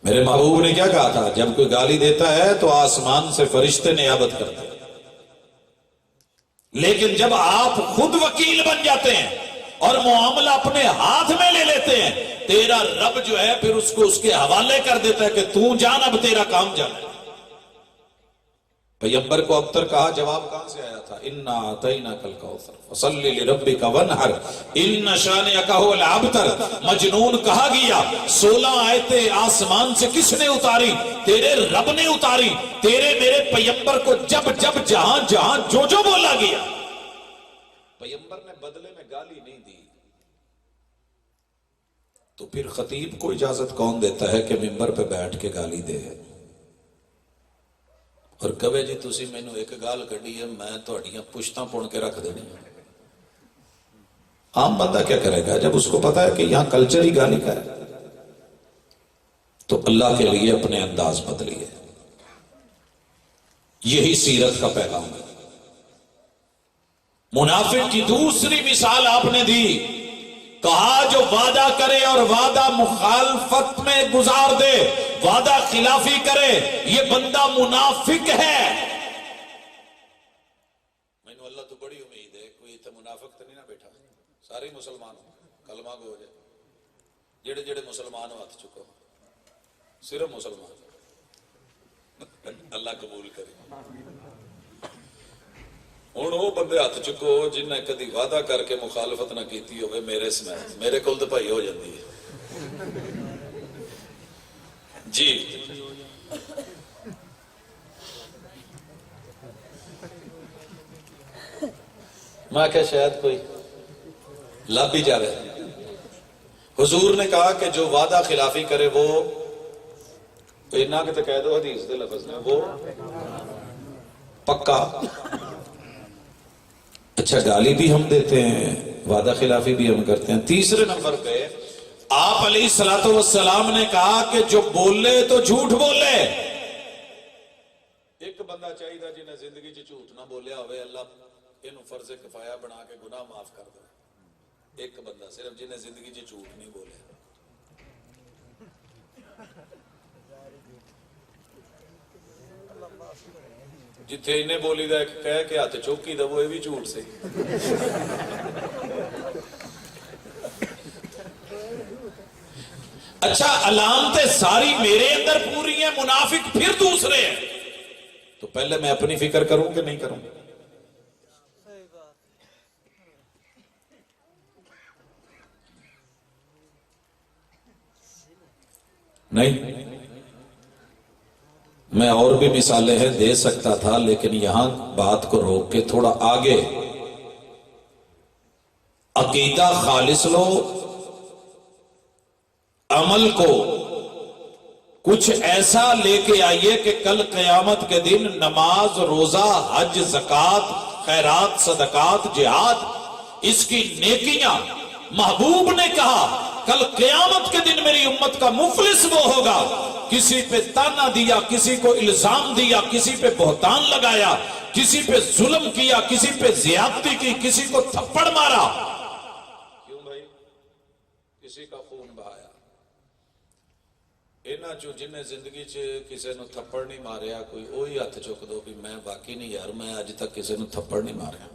C: میرے محبوب نے کیا کہا تھا جب کوئی گالی دیتا ہے تو آسمان سے فرشتے نیابت کرتے ہیں لیکن جب آپ خود وکیل بن جاتے ہیں اور معاملہ اپنے ہاتھ میں لے لیتے ہیں تیرا رب جو ہے پھر اس کو اس کے حوالے کر دیتا ہے کہ تو جان اب تیرا کام جان پیغمبر کو ابتر کہا جواب کہاں سے آیا تھا انا اعطیناک الکوثر فصلی لربک وانحر ان شانئک هو الابتر مجنون کہا گیا 16 آیتیں آسمان سے کس نے اتاری تیرے رب نے اتاری تیرے میرے پیغمبر کو جب جب جہاں جہاں جو جو بولا گیا پیغمبر نے بدلے میں گالی نہیں دی تو پھر خطیب کو اجازت کون دیتا ہے کہ منبر پہ بیٹھ کے گالی دے اور کہے جی تسی مینوں ایک گال کڈی ہے میں تہاڈیاں پشتاں پون کے رکھ دینی عام بندہ کیا کرے گا جب اس کو پتا ہے کہ یہاں کلچر ہی گالی کا ہے تو اللہ کے لیے اپنے انداز بدلیے یہی سیرت کا پیغام ہے منافق کی دوسری مثال آپ نے دی کہا جو وعدہ کرے اور وعدہ مخالفت میں گزار دے وعدہ خلافی کرے یہ بندہ منافق ہے میں نے اللہ تو بڑی امید ہے کوئی اتنے منافق تو نہیں نہ بیٹھا سارے مسلمان ہو کلمہ گو ہو جائے جڑے جڑے مسلمان ہو ہاتھ چکو صرف مسلمان اللہ قبول کرے ہوں وہ بندے ہاتھ چکو جنہیں کدی وعدہ کر کے مخالفت نہ کیتی ہوئے میرے سمیت میرے کول تو بھائی ہو جاتی ہے جی میں کہ شاید کوئی لب ہی جا رہے حضور نے کہا کہ جو وعدہ خلافی کرے وہ کہ کہہ دو حدیث دے لفظ میں وہ پکا اچھا گالی بھی ہم دیتے ہیں وعدہ خلافی بھی ہم کرتے ہیں تیسرے نمبر پہ آپ علیہ الصلوۃ والسلام نے کہا کہ جو بولے تو جھوٹ بولے ایک بندہ چاہیے جنہیں زندگی چ جھوٹ نہ بولیا ہوئے اللہ انہوں فرض کفایہ بنا کے گناہ معاف کر دے ایک بندہ صرف جنہیں زندگی چ جھوٹ نہیں بولے. جتھے انہیں بولی دا ایک کہہ کے ہاتھ چوکی دا وہ بھی جھوٹ سے. اچھا علامتیں ساری میرے اندر پوری ہیں، منافق پھر دوسرے ہیں، تو پہلے میں اپنی فکر کروں کہ نہیں کروں؟ نہیں. میں اور بھی مثالیں ہیں دے سکتا تھا، لیکن یہاں بات کو روک کے تھوڑا آگے عقیدہ خالص لو، عمل کو کچھ ایسا لے کے آئیے کہ کل قیامت کے دن نماز، روزہ، حج، زکوٰۃ، خیرات، صدقات، جہاد، اس کی نیکیاں محبوب نے کہا کل قیامت کے دن میری امت کا مفلس وہ ہوگا کسی پہ تانا دیا، کسی کو الزام دیا، کسی پہ بہتان لگایا، کسی پہ ظلم کیا، کسی پہ زیادتی کی، کسی کو تھپڑ مارا. کیوں بھائی؟ کسی کا خون بہایا. اینا جو جنہیں زندگی چ کسی نو تھپڑ نہیں ماریا، کوئی وہی ہاتھ چک دو کہ میں باقی نہیں یار، میں اج تک کسی نو تھپڑ نہیں ماریا.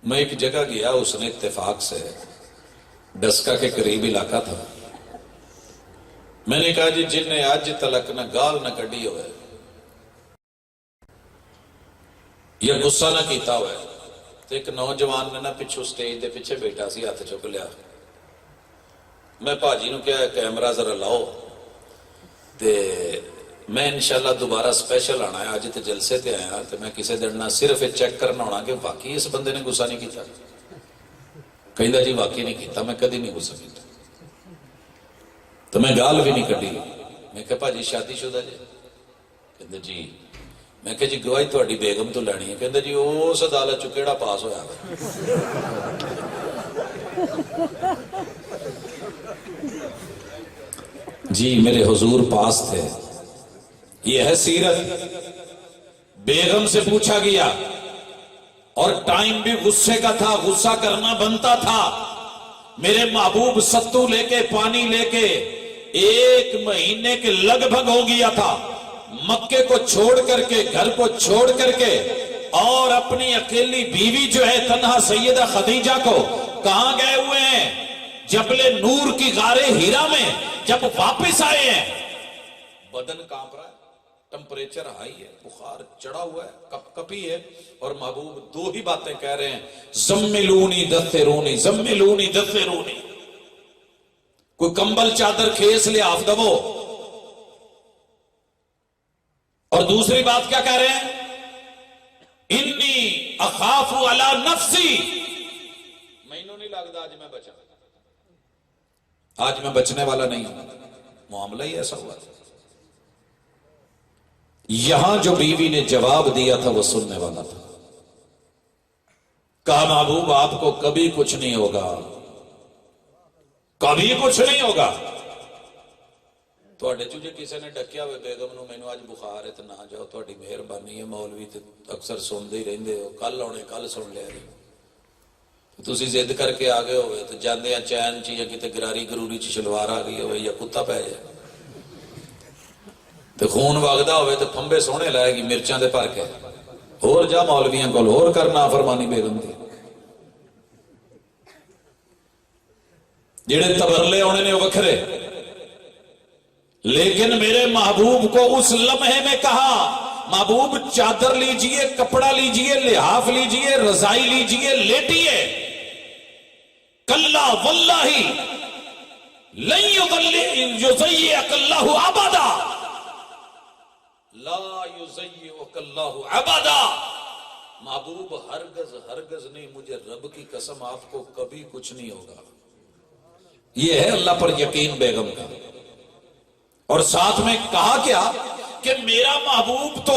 C: میں ایک جگہ گیا، اس نے اتفاق سے ڈسکا کے قریب علاقہ تھا. میں نے کہا جی جن نے آج تلک نہ گال نہ کڈی ہوئے یا غصہ نہ کیتا ہوئے، تو ایک نوجوان نے نا پچھو سٹیج دے پیچھے بیٹھا سی، ہاتھ چک لیا. میں پاجی نو کہا کیمرہ ذرا لاؤ، تے میں انشاءاللہ دوبارہ سپیشل آنا ہے، آج تے جلسے تے آیا، تے میں کسی دن نہ صرف چیک کرنا ہونا کہ واقعی اس بندے نے غصہ نہیں کیتا. کہندا جی واقعی نہیں کیتا، میں کدی نہیں غصہ کیتا. تو میں گال بھی نہیں کڈی. میں کہا پاجی شادی شدہ جی؟ کہندا جی. میں کہا جی گواہی تہاڈی بیگم تو لینی ہے. کہندا جی اس عدالت چ کیڑا پاس ہویا. جی میرے حضور پاس تھے. یہ ہے سیرت. بیگم سے پوچھا گیا اور ٹائم بھی غصے کا تھا، غصہ کرنا بنتا تھا. میرے محبوب ستو لے کے پانی لے کے 1 مہینے کے لگ بھگ ہو گیا تھا، مکے کو چھوڑ کر کے، گھر کو چھوڑ کر کے، اور اپنی اکیلی بیوی جو ہے تنہا سیدہ خدیجہ کو کہاں گئے ہوئے ہیں؟ جبل نور کی غار ہیرا میں. جب واپس آئے ہیں بدن کانپ رہا ہے، ٹمپریچر ہائی ہے، بخار چڑھا ہوا ہے، کپ کپی ہے، اور محبوب 2 ہی باتیں کہہ رہے ہیں، زملونی دثرونی زملونی دثرونی. کوئی کمبل چادر کھیس لے آف دبو. اور دوسری بات کیا کہہ رہے ہیں؟ انی اخاف علی نفسی، مینوں نہیں لگتا آج میں بچا، آج میں بچنے والا نہیں ہوں. معاملہ ہی ایسا ہوا. یہاں جو بیوی نے جواب دیا تھا وہ سننے والا تھا. کہا محبوب آپ کو کبھی کچھ نہیں ہوگا، کبھی کچھ نہیں ہوگا. تھوڑے چو جے کسی نے ڈکیا ہوئے بیگم نو مینوں اج بخار ہے تے نہ جاؤ، تہاڈی مہربانی ہے، مولوی تے اکثر سنتے ہی رہندے ہو، کل آنے کل سن لیا جی. تسی ضد کر کے آ گئے ہوئے تو جاندے چین چ یا کتے گراری گروری چ شلوار آ گئی ہوئے یا کتا پہ جائے تو خون وگدا ہوئے تو پھمبے سونے لائے گی مرچاں دے بھر کے. ہور جا مولویاں کول ہور کرنا فرمانی بیگم دی. جڑے تبرلے ہونے نے وکھرے، لیکن میرے محبوب کو اس لمحے میں کہا محبوب چادر لیجئے، کپڑا لیجئے، لحاف لیجئے، رضائی لیجئے، لیٹیے. کلا واللہ لن یضیعک اللہ ابدا، لا یضیعک اللہ ابدا. محبوب ہرگز ہرگز نہیں، مجھے رب کی قسم آپ کو کبھی کچھ نہیں ہوگا. یہ ہے اللہ پر یقین بیگم کا. اور ساتھ میں کہا کیا کہ میرا محبوب تو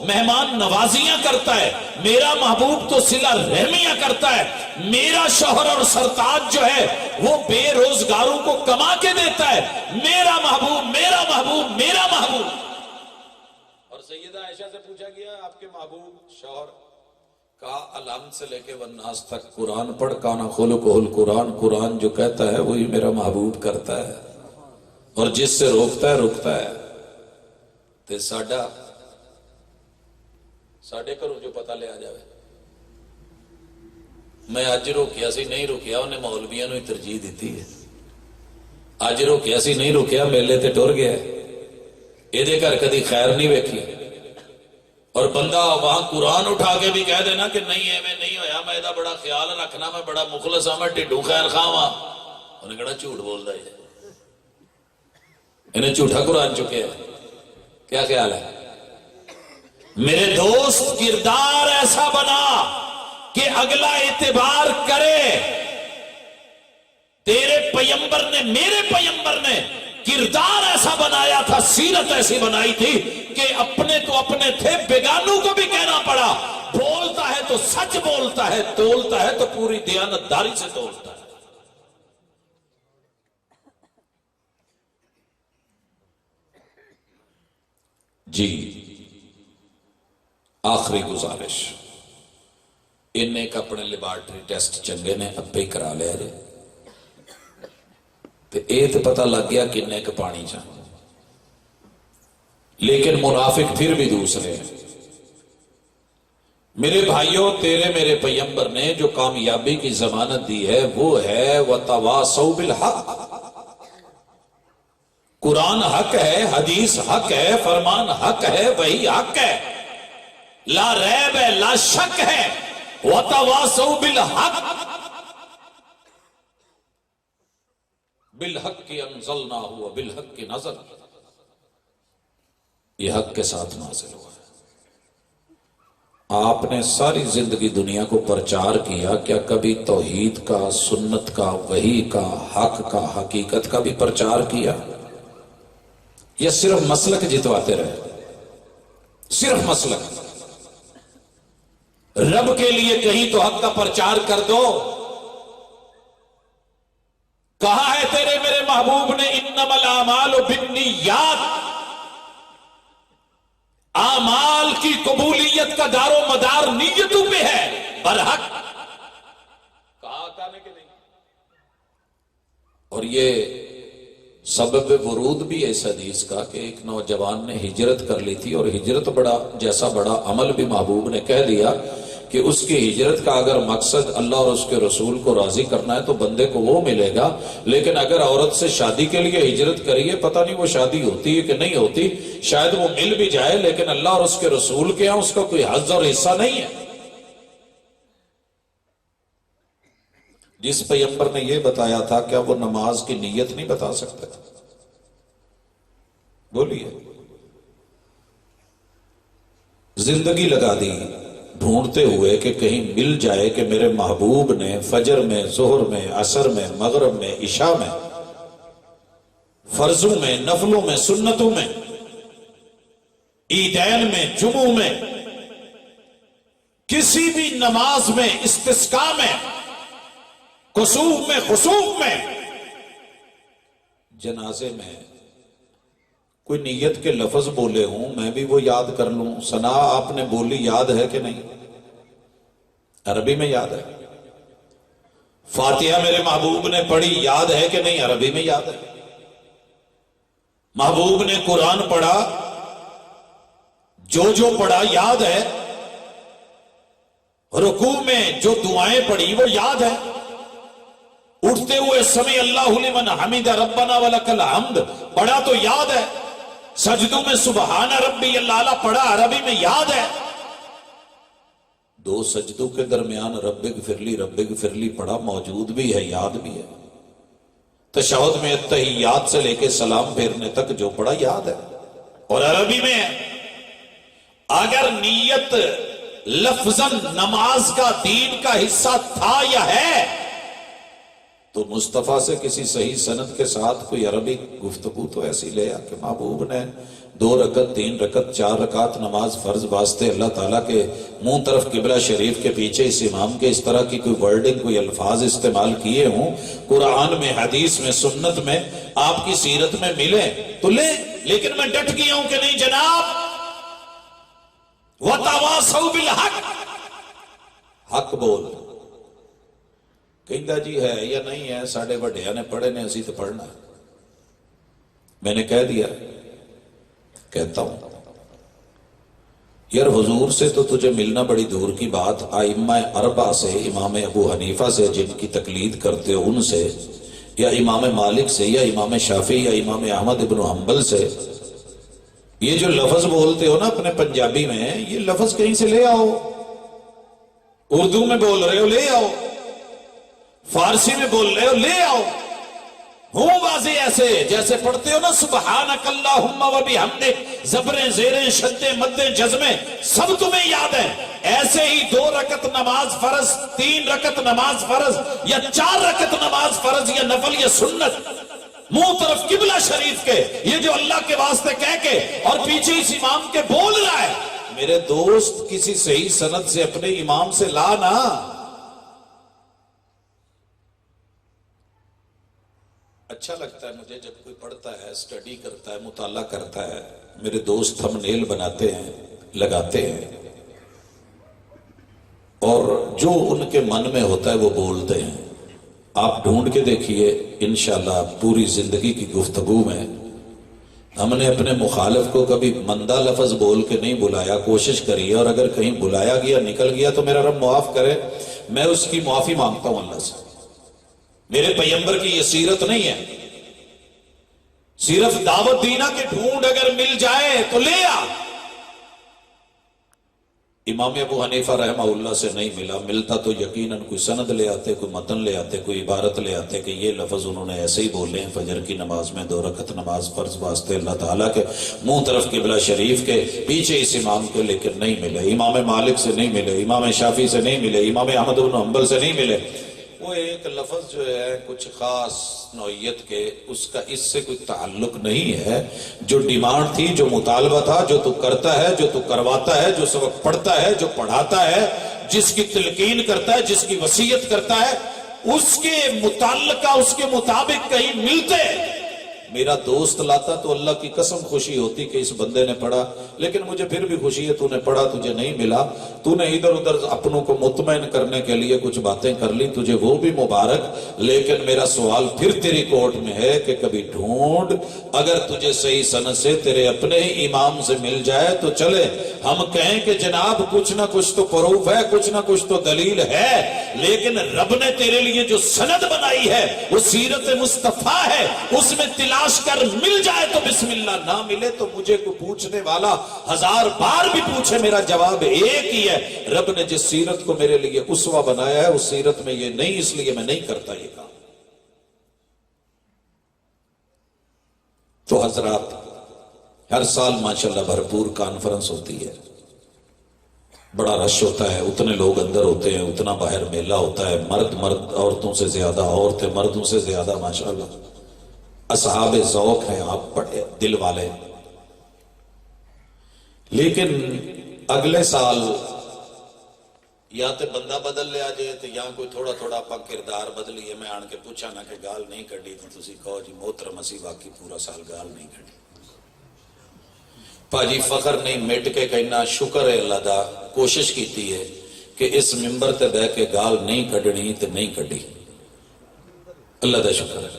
C: مہمان نوازیاں کرتا ہے، میرا محبوب تو صلہ رحمیاں کرتا ہے، میرا شوہر اور سرتاج جو ہے وہ بے روزگاروں کو کما کے دیتا ہے. میرا محبوب میرا محبوب میرا محبوب. اور سیدہ عائشہ سے پوچھا گیا آپ کے محبوب شوہر؟ کا الحمد سے لے کے والناس تک قرآن پڑھ کانا خلقہ القرآن، قرآن جو کہتا ہے وہی میرا محبوب کرتا ہے، اور جس سے روکتا ہے رکتا ہے۔ تے ساڈے گھروں جو پتہ لیا جائے میں اج روکیا سی نہیں روکیا، انہیں مولویاں نو ہی ترجیح دیتی ہے۔ اج روکیا سی نہیں روکیا، میلے تے ٹر گیا، یہ گھر کدی خیر نہیں ویکھی۔ اور بندہ وہاں قرآن اٹھا کے بھی کہہ دینا کہ نہیں ایویں نہیں ہویا، میں دا بڑا خیال رکھنا، میں بڑا مخلص ہاں، میں ڈڈو خیر خواہ ہاں، انہیں کہنا جھوٹ بولتا ہے، انہیں جھوٹا قرآن چکے ہے۔ کیا خیال ہے میرے دوست؟ کردار ایسا بنا کہ اگلا اعتبار کرے۔ تیرے پیمبر نے، میرے پیمبر نے کردار ایسا بنایا تھا، سیرت ایسی بنائی تھی کہ اپنے تو اپنے تھے، بیگانوں کو بھی کہنا پڑا۔ بولتا ہے تو سچ بولتا ہے، تولتا ہے تو پوری دیانتداری سے تولتا ہے۔ جی آخری گزارش، انہیں کا اپنے لیبارٹری ٹیسٹ چنگے نے ابے ہی کرا لیا جائے تو یہ تو پتہ لگ گیا کنے کا پانی چاہیے، لیکن منافق پھر بھی دوسرے ہیں۔ میرے بھائیوں، تیرے میرے پیمبر نے جو کامیابی کی ضمانت دی ہے وہ ہے وَتَوَاصَوْا بِالْحَقِّ۔ قرآن حق ہے، حدیث حق ہے، فرمان حق ہے، وہی حق ہے، لا ریب ہے، لا شک ہے۔ وَتَوَاصَوْا بِالْحَقِّ، بالحق انزلناہ وبالحق نزل، یہ حق کے ساتھ نازل ہوا ہے۔ آپ نے ساری زندگی دنیا کو پرچار کیا، کیا کبھی توحید کا، سنت کا، وحی کا، حق کا، حقیقت کا بھی پرچار کیا؟ یا صرف مسلک جتواتے رہے؟ صرف مسلک۔ رب کے لیے کہیں تو حق کا پرچار کر دو۔ کہا ہے تیرے میرے محبوب نے انما الاعمال بالنیات، اعمال کی قبولیت کا دار و مدار نیتوں پہ ہے، برحق کہا کہنے کے نہیں۔ اور یہ سبب ورود بھی ہے اس حدیث کا کہ ایک نوجوان نے ہجرت کر لی تھی، اور ہجرت جیسا بڑا عمل بھی محبوب نے کہہ دیا کہ اس کی ہجرت کا اگر مقصد اللہ اور اس کے رسول کو راضی کرنا ہے تو بندے کو وہ ملے گا، لیکن اگر عورت سے شادی کے لیے ہجرت کریے، پتہ نہیں وہ شادی ہوتی ہے کہ نہیں ہوتی، شاید وہ مل بھی جائے لیکن اللہ اور اس کے رسول کے ہاں اس کا کوئی حظ اور حصہ نہیں ہے۔ جس پیغمبر نے یہ بتایا تھا کیا وہ نماز کی نیت نہیں بتا سکتے؟ بولیے۔ زندگی لگا دی ڈھونڈتے ہوئے کہ کہیں مل جائے کہ میرے محبوب نے فجر میں، ظہر میں، عصر میں، مغرب میں، عشاء میں، فرضوں میں، نفلوں میں، سنتوں میں، عیدین میں، جمعوں میں، کسی بھی نماز میں، استسقاء میں، کسوف میں، خسوف میں، جنازے میں کوئی نیت کے لفظ بولے ہوں، میں بھی وہ یاد کر لوں۔ ثنا آپ نے بولی یاد ہے کہ نہیں؟ عربی میں یاد ہے۔ فاتحہ میرے محبوب نے پڑھی یاد ہے کہ نہیں؟ عربی میں یاد ہے۔ محبوب نے قرآن پڑھا، جو پڑھا یاد ہے۔ رکوع میں جو دعائیں پڑھی وہ یاد ہے۔ اٹھتے ہوئے سمع اللہ لمن حمد ربنا ولک الحمد پڑھا تو یاد ہے۔ سجدوں میں سبحان ربی اللہ پڑھا، عربی میں یاد ہے۔ دو سجدوں کے درمیان رب اغفر لی پڑھا، موجود بھی ہے، یاد بھی ہے۔ تشہد میں تحیات سے لے کے سلام پھیرنے تک جو پڑھا یاد ہے اور عربی میں ہے۔ اگر نیت لفظاً نماز کا، دین کا حصہ تھا یا ہے تو مصطفیٰ سے کسی صحیح سند کے ساتھ کوئی عربی گفتگو تو ایسی لے آ کہ محبوب نے 2 رکعت 3 رکعت 4 رکعت نماز فرض واسطے اللہ تعالیٰ کے منہ طرف قبلہ شریف کے پیچھے اس امام کے اس طرح کی کوئی ورڈنگ، کوئی الفاظ استعمال کیے ہوں، قرآن میں، حدیث میں، سنت میں، آپ کی سیرت میں ملے تو لے، لیکن میں ڈٹ گیا ہوں کہ نہیں جناب۔ وَتَوَاصَوْا بِالْحَقِّ، حق بول. کہندا جی ہے یا نہیں ہے, ساڈے وڈیاں نے پڑھے نے, اسی تو پڑھنا ہے. میں نے کہہ دیا, کہتا ہوں یار حضور سے تو تجھے ملنا بڑی دور کی بات, ائمہ اربعہ سے, امام ابو حنیفہ سے جن کی تقلید کرتے ہو ان سے, یا امام مالک سے, یا امام شافعی, یا امام احمد ابن حنبل سے, یہ جو لفظ بولتے ہو نا اپنے پنجابی میں, یہ لفظ کہیں سے لے آؤ. اردو میں بول رہے ہو لے آؤ, فارسی میں بول رہے ہو لے آؤ. ہوں واضح ایسے جیسے پڑھتے ہو نا سبحانک اللہم و بحمدک, زبریں زیریں شدیں مدیں جزمیں سب تمہیں یاد ہے. ایسے ہی 2 رکعت نماز فرض, 3 رکعت نماز فرض, یا 4 رکعت نماز فرض, یا نفل یا سنت, منہ طرف قبلہ شریف کے, یہ جو اللہ کے واسطے کہہ کے اور پیچھے اس امام کے بول رہا ہے. میرے دوست کسی صحیح سند سے اپنے امام سے لا نا. اچھا لگتا ہے مجھے جب کوئی پڑھتا ہے, اسٹڈی کرتا ہے, مطالعہ کرتا ہے. میرے دوست تھم نیل بناتے ہیں, لگاتے ہیں, اور جو ان کے من میں ہوتا ہے وہ بولتے ہیں. آپ ڈھونڈ کے دیکھیے انشاءاللہ پوری زندگی کی گفتگو میں ہم نے اپنے مخالف کو کبھی مندہ لفظ بول کے نہیں بلایا. کوشش کریے, اور اگر کہیں بلایا گیا نکل گیا تو میرا رب معاف کرے, میں اس کی معافی مانگتا ہوں اللہ سے. میرے پیغمبر کی یہ سیرت نہیں ہے. صرف دعوت دینا کہ ڈھونڈ اگر مل جائے تو لے آ. امام ابو حنیفہ رحمہ اللہ سے نہیں ملا, ملتا تو یقیناً کوئی سند لے آتے, کوئی متن لے آتے, کوئی عبارت لے آتے کہ یہ لفظ انہوں نے ایسے ہی بولے ہیں فجر کی نماز میں 2 رکعت نماز فرض واسطے اللہ تعالیٰ کے, منہ طرف قبلہ شریف کے, پیچھے اس امام کے, لیکن نہیں ملے. امام مالک سے نہیں ملے, امام شافعی سے نہیں ملے, امام احمد بن حنبل سے نہیں ملے. وہ ایک لفظ جو ہے کچھ خاص نوعیت کے, اس کا اس سے کوئی تعلق نہیں ہے. جو ڈیمانڈ تھی, جو مطالبہ تھا, جو تو کرتا ہے, جو تو کرواتا ہے, جو سبق پڑھتا ہے, جو پڑھاتا ہے, جس کی تلقین کرتا ہے, جس کی وصیت کرتا ہے, اس کے متعلقہ اس کے مطابق کہیں ملتے. میرا دوست لاتا تو اللہ کی قسم خوشی ہوتی کہ اس بندے نے پڑھا, لیکن مجھے پھر بھی خوشی ہے تو نے پڑھا, تجھے نہیں ملا, تو نے ادھر ادھر اپنوں کو مطمئن کرنے کے لیے کچھ باتیں کر لی, تجھے وہ بھی مبارک. لیکن میرا سوال پھر تیری کورٹ میں ہے کہ کبھی ڈھونڈ, اگر تجھے صحیح سند سے تیرے اپنے ہی امام سے مل جائے تو چلے. ہم کہیں کہ جناب کچھ نہ کچھ تو پروف ہے, کچھ نہ کچھ تو دلیل ہے, لیکن رب نے تیرے لیے جو سند بنائی ہے وہ سیرت مصطفیٰ ہے, اس میں تلاش کر مل جائے تو بسم اللہ, نہ ملے تو مجھے کو پوچھنے والا 1000 بار بھی پوچھے, میرا جواب ایک ہی ہے. رب نے جس سیرت کو میرے لیے اسوہ بنایا ہے اس سیرت میں یہ نہیں, اس لیے میں نہیں کرتا یہ کام. تو حضرات ہر سال ماشاءاللہ بھرپور کانفرنس ہوتی ہے, بڑا رش ہوتا ہے, اتنے لوگ اندر ہوتے ہیں, اتنا باہر میلہ ہوتا ہے, مرد عورتوں سے زیادہ, عورتیں مردوں سے زیادہ. ماشاءاللہ اصحاب ذوق ہیں آپ, بڑے دل والے. لیکن اگلے سال یا تے بندہ بدل لیا جائے تو یا کوئی تھوڑا تھوڑا اپا کردار بدلیے. میں آن کے پوچھا نہ کہ گال نہیں کڈی تو تسی کہو جی محترم اسی باقی پورا سال گال نہیں کڈی. پاجی فخر نہیں, مٹ کے کہنا شکر ہے اللہ دا, کوشش کیتی ہے کہ اس ممبر تے بہ کے گال نہیں کڈنی تے نہیں کڈی. اللہ دا شکر ہے.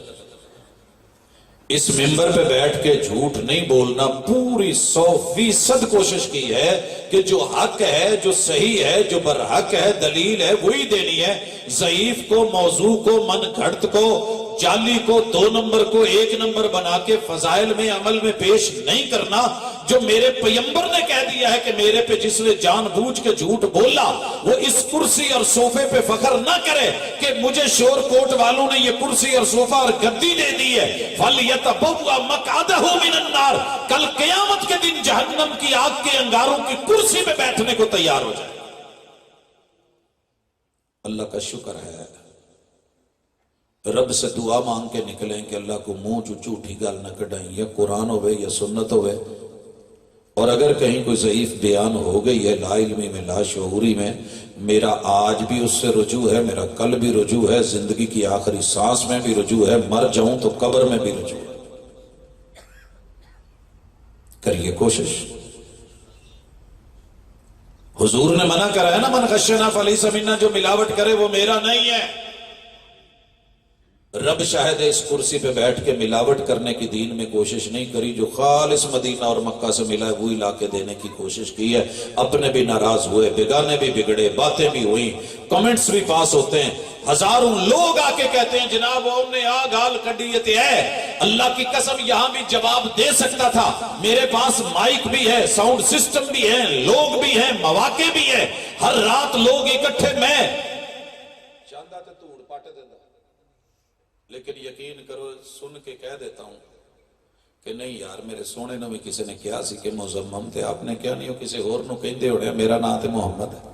C: اس ممبر پہ بیٹھ کے جھوٹ نہیں بولنا, پوری 100% کوشش کی ہے کہ جو حق ہے, جو صحیح ہے, جو برحق ہے, دلیل ہے وہی دینی ہے. ضعیف کو, موضوع کو, من گھڑت کو, جعلی کو, 2 نمبر کو 1 نمبر بنا کے فضائل میں عمل میں پیش نہیں کرنا. جو میرے پیغمبر نے کہہ دیا ہے کہ میرے پہ جس نے جان بوجھ کے جھوٹ بولا وہ اس کرسی اور صوفے پہ فخر نہ کرے کہ مجھے شور کوٹ والوں نے یہ کرسی اور صوفہ اور گدی دے دی ہے. فَلْيَتَبَوَّأْ مَقْعَدَهُ مِنَ النَّارِ, کل قیامت کے دن جہنم کی آگ کے انگاروں کی کرسی پہ بیٹھنے کو تیار ہو جائے. اللہ کا شکر ہے, رب سے دعا مانگ کے نکلیں کہ اللہ کو منہ جو جھوٹی گل نہ کڈائیں, یا قرآن ہوئے یا سنت ہوئے. اور اگر کہیں کوئی ضعیف بیان ہو گئی ہے لا علمی میں, لا شعوری میں, میرا آج بھی اس سے رجوع ہے, میرا کل بھی رجوع ہے, زندگی کی آخری سانس میں بھی رجوع ہے, مر جاؤں تو قبر میں بھی رجوع ہے. کریے کوشش, حضور نے منع کرا ہے نا، من غشنا فلیس منا، جو ملاوٹ کرے وہ میرا نہیں ہے۔ رب شاہد ہے اس کرسی پہ بیٹھ کے ملاوٹ کرنے کی دین میں کوشش نہیں کری، جو خالص مدینہ اور مکہ سے ملا ہے وہی لا کے دینے کی کوشش کی ہے۔ اپنے بھی ناراض ہوئے، بیگانے بھی بگڑے، باتیں بھی ہوئیں، کمنٹس بھی پاس ہوتے ہیں، ہزاروں لوگ آ کے کہتے ہیں جناب وہ نے آ گال کڈیت ہے۔ اللہ کی قسم یہاں بھی جواب دے سکتا تھا، میرے پاس مائک بھی ہے، ساؤنڈ سسٹم بھی ہے، لوگ بھی ہیں، مواقع بھی ہے، ہر رات لوگ اکٹھے، میں چاندہ تے توڑ پاٹ دیتا، لیکن یقین کرو سن کے کہہ دیتا ہوں کہ نہیں یار میرے سونے نو بھی کسی نے کیا سی کہ مزمم تھے، آپ نے کیا نہیں ہو کسی اور نو کہندے ہوڑے، میرا نام تے محمد ہے۔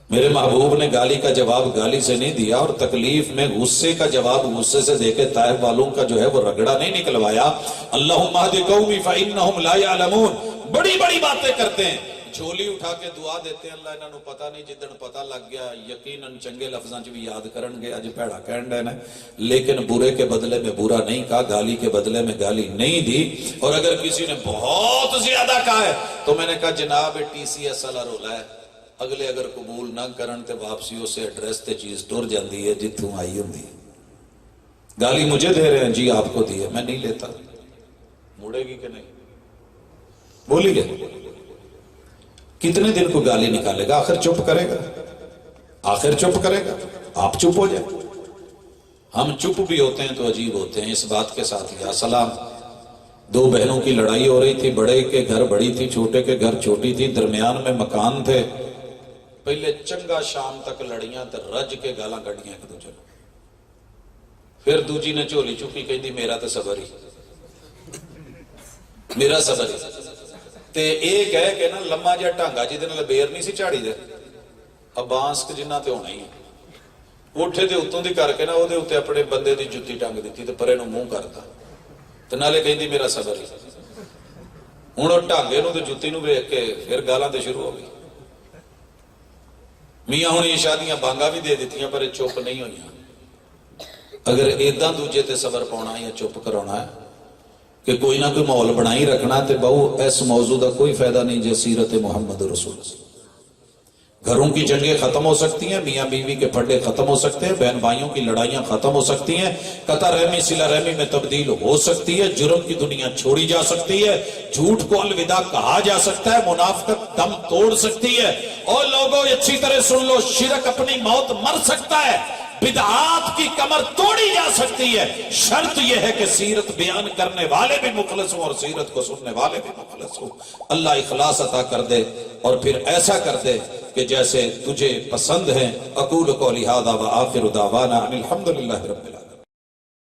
C: میرے محبوب نے گالی کا جواب گالی سے نہیں دیا، اور تکلیف میں غصے کا جواب غصے سے دے کے طائف والوں کا جو ہے وہ رگڑا نہیں نکلوایا۔ اللہم اہد قومی فإنہم لا یعلمون، بڑی بڑی باتیں کرتے ہیں، جھولی اٹھا کے دعا دیتے ہیں، اللہ انہوں نے پتہ نہیں، جدن پتہ لگ گیا یقیناً چنگے لفظاں بھی یاد کرن گے، اج پیڑا کہن ڈے نے، لیکن برے کے بدلے میں برا نہیں کہا، گالی کے بدلے میں گالی نہیں دی۔ اور اگر کسی نے بہت زیادہ کہا ہے تو میں نے کہا جناب ٹی سی ایس والا رولا ہے، اگلے اگر قبول نہ کرن تے واپسی اسے ایڈریس تے چیز ٹر جاندی ہے جتوں آئی ہوندی ہے۔ گالی مجھے دے رہے ہیں جی، آپ کو دی ہے، میں نہیں لیتا، مڑے گی کہ نہیں؟ بولی گئے کتنے دن کو گالی نکالے گا؟ آخر چپ کرے گا، آخر چپ کرے گا، آپ چپ ہو جائیں۔ ہم چپ بھی ہوتے ہیں تو عجیب ہوتے ہیں۔ اس بات کے ساتھ یا سلام، دو بہنوں کی لڑائی ہو رہی تھی، بڑے کے گھر بڑی تھی، چھوٹے کے گھر چھوٹی تھی، درمیان میں مکان تھے، پہلے چنگا شام تک لڑیاں تے رج کے گالاں کڈیاں ایک دوجے نوں، پھر دوجی نے جھولی چکی کہندی میرا تے صبر ہی، میرا صبر ہی، تے اے کہہ کے نا لمما جہا ٹانگا جہدے نال بیر نہیں سی جھاڑی دے، ابانس جنہ تے ہونا ہی ہے، اٹھے دے اتوں دی کر کے نا او دے اوتے اپنے بندے دی جُتی ٹنگ دتی تے پرے نوں منہ کرتا تے نالے کہندی میرا صبر ہی۔ ہن او ٹانگے نوں تے جُتی نوں ویکھ کے پھر گالاں تے شروع ہو گئی۔ میاں ہن یہ شادیاں بانگا بھی دے دتیاں پر چپ نہیں ہوئیاں۔ اگر ایداں دوجے تے صبر پاؤنا یا چپ کرانا ہے کہ کوئی نہ کوئی ماحول بنائی رکھنا، تے بہو اس موضوع دا کوئی فائدہ نہیں جے سیرت محمد رسول اللہ۔ گھروں کی جنگیں ختم ہو سکتی ہیں، میاں بیوی کے پھڈے ختم ہو سکتے ہیں، بہن بھائیوں کی لڑائیاں ختم ہو سکتی ہیں، قطع رحمی صلہ رحمی میں تبدیل ہو سکتی ہے، جرم کی دنیا چھوڑی جا سکتی ہے، جھوٹ کو الوداع کہا جا سکتا ہے، منافقت دم توڑ سکتی ہے، اور لوگوں اچھی طرح سن لو، شرک اپنی موت مر سکتا ہے، بدعات کی کمر توڑی جا سکتی ہے، شرط یہ ہے کہ سیرت بیان کرنے والے بھی مخلص ہوں اور سیرت کو سننے والے بھی مخلص ہوں۔ اللہ اخلاص عطا کر دے اور پھر ایسا کر دے کہ جیسے تجھے پسند ہیں۔ اقول قولی ھذا وآخر دعوانا ان الحمد للہ رب العالمین۔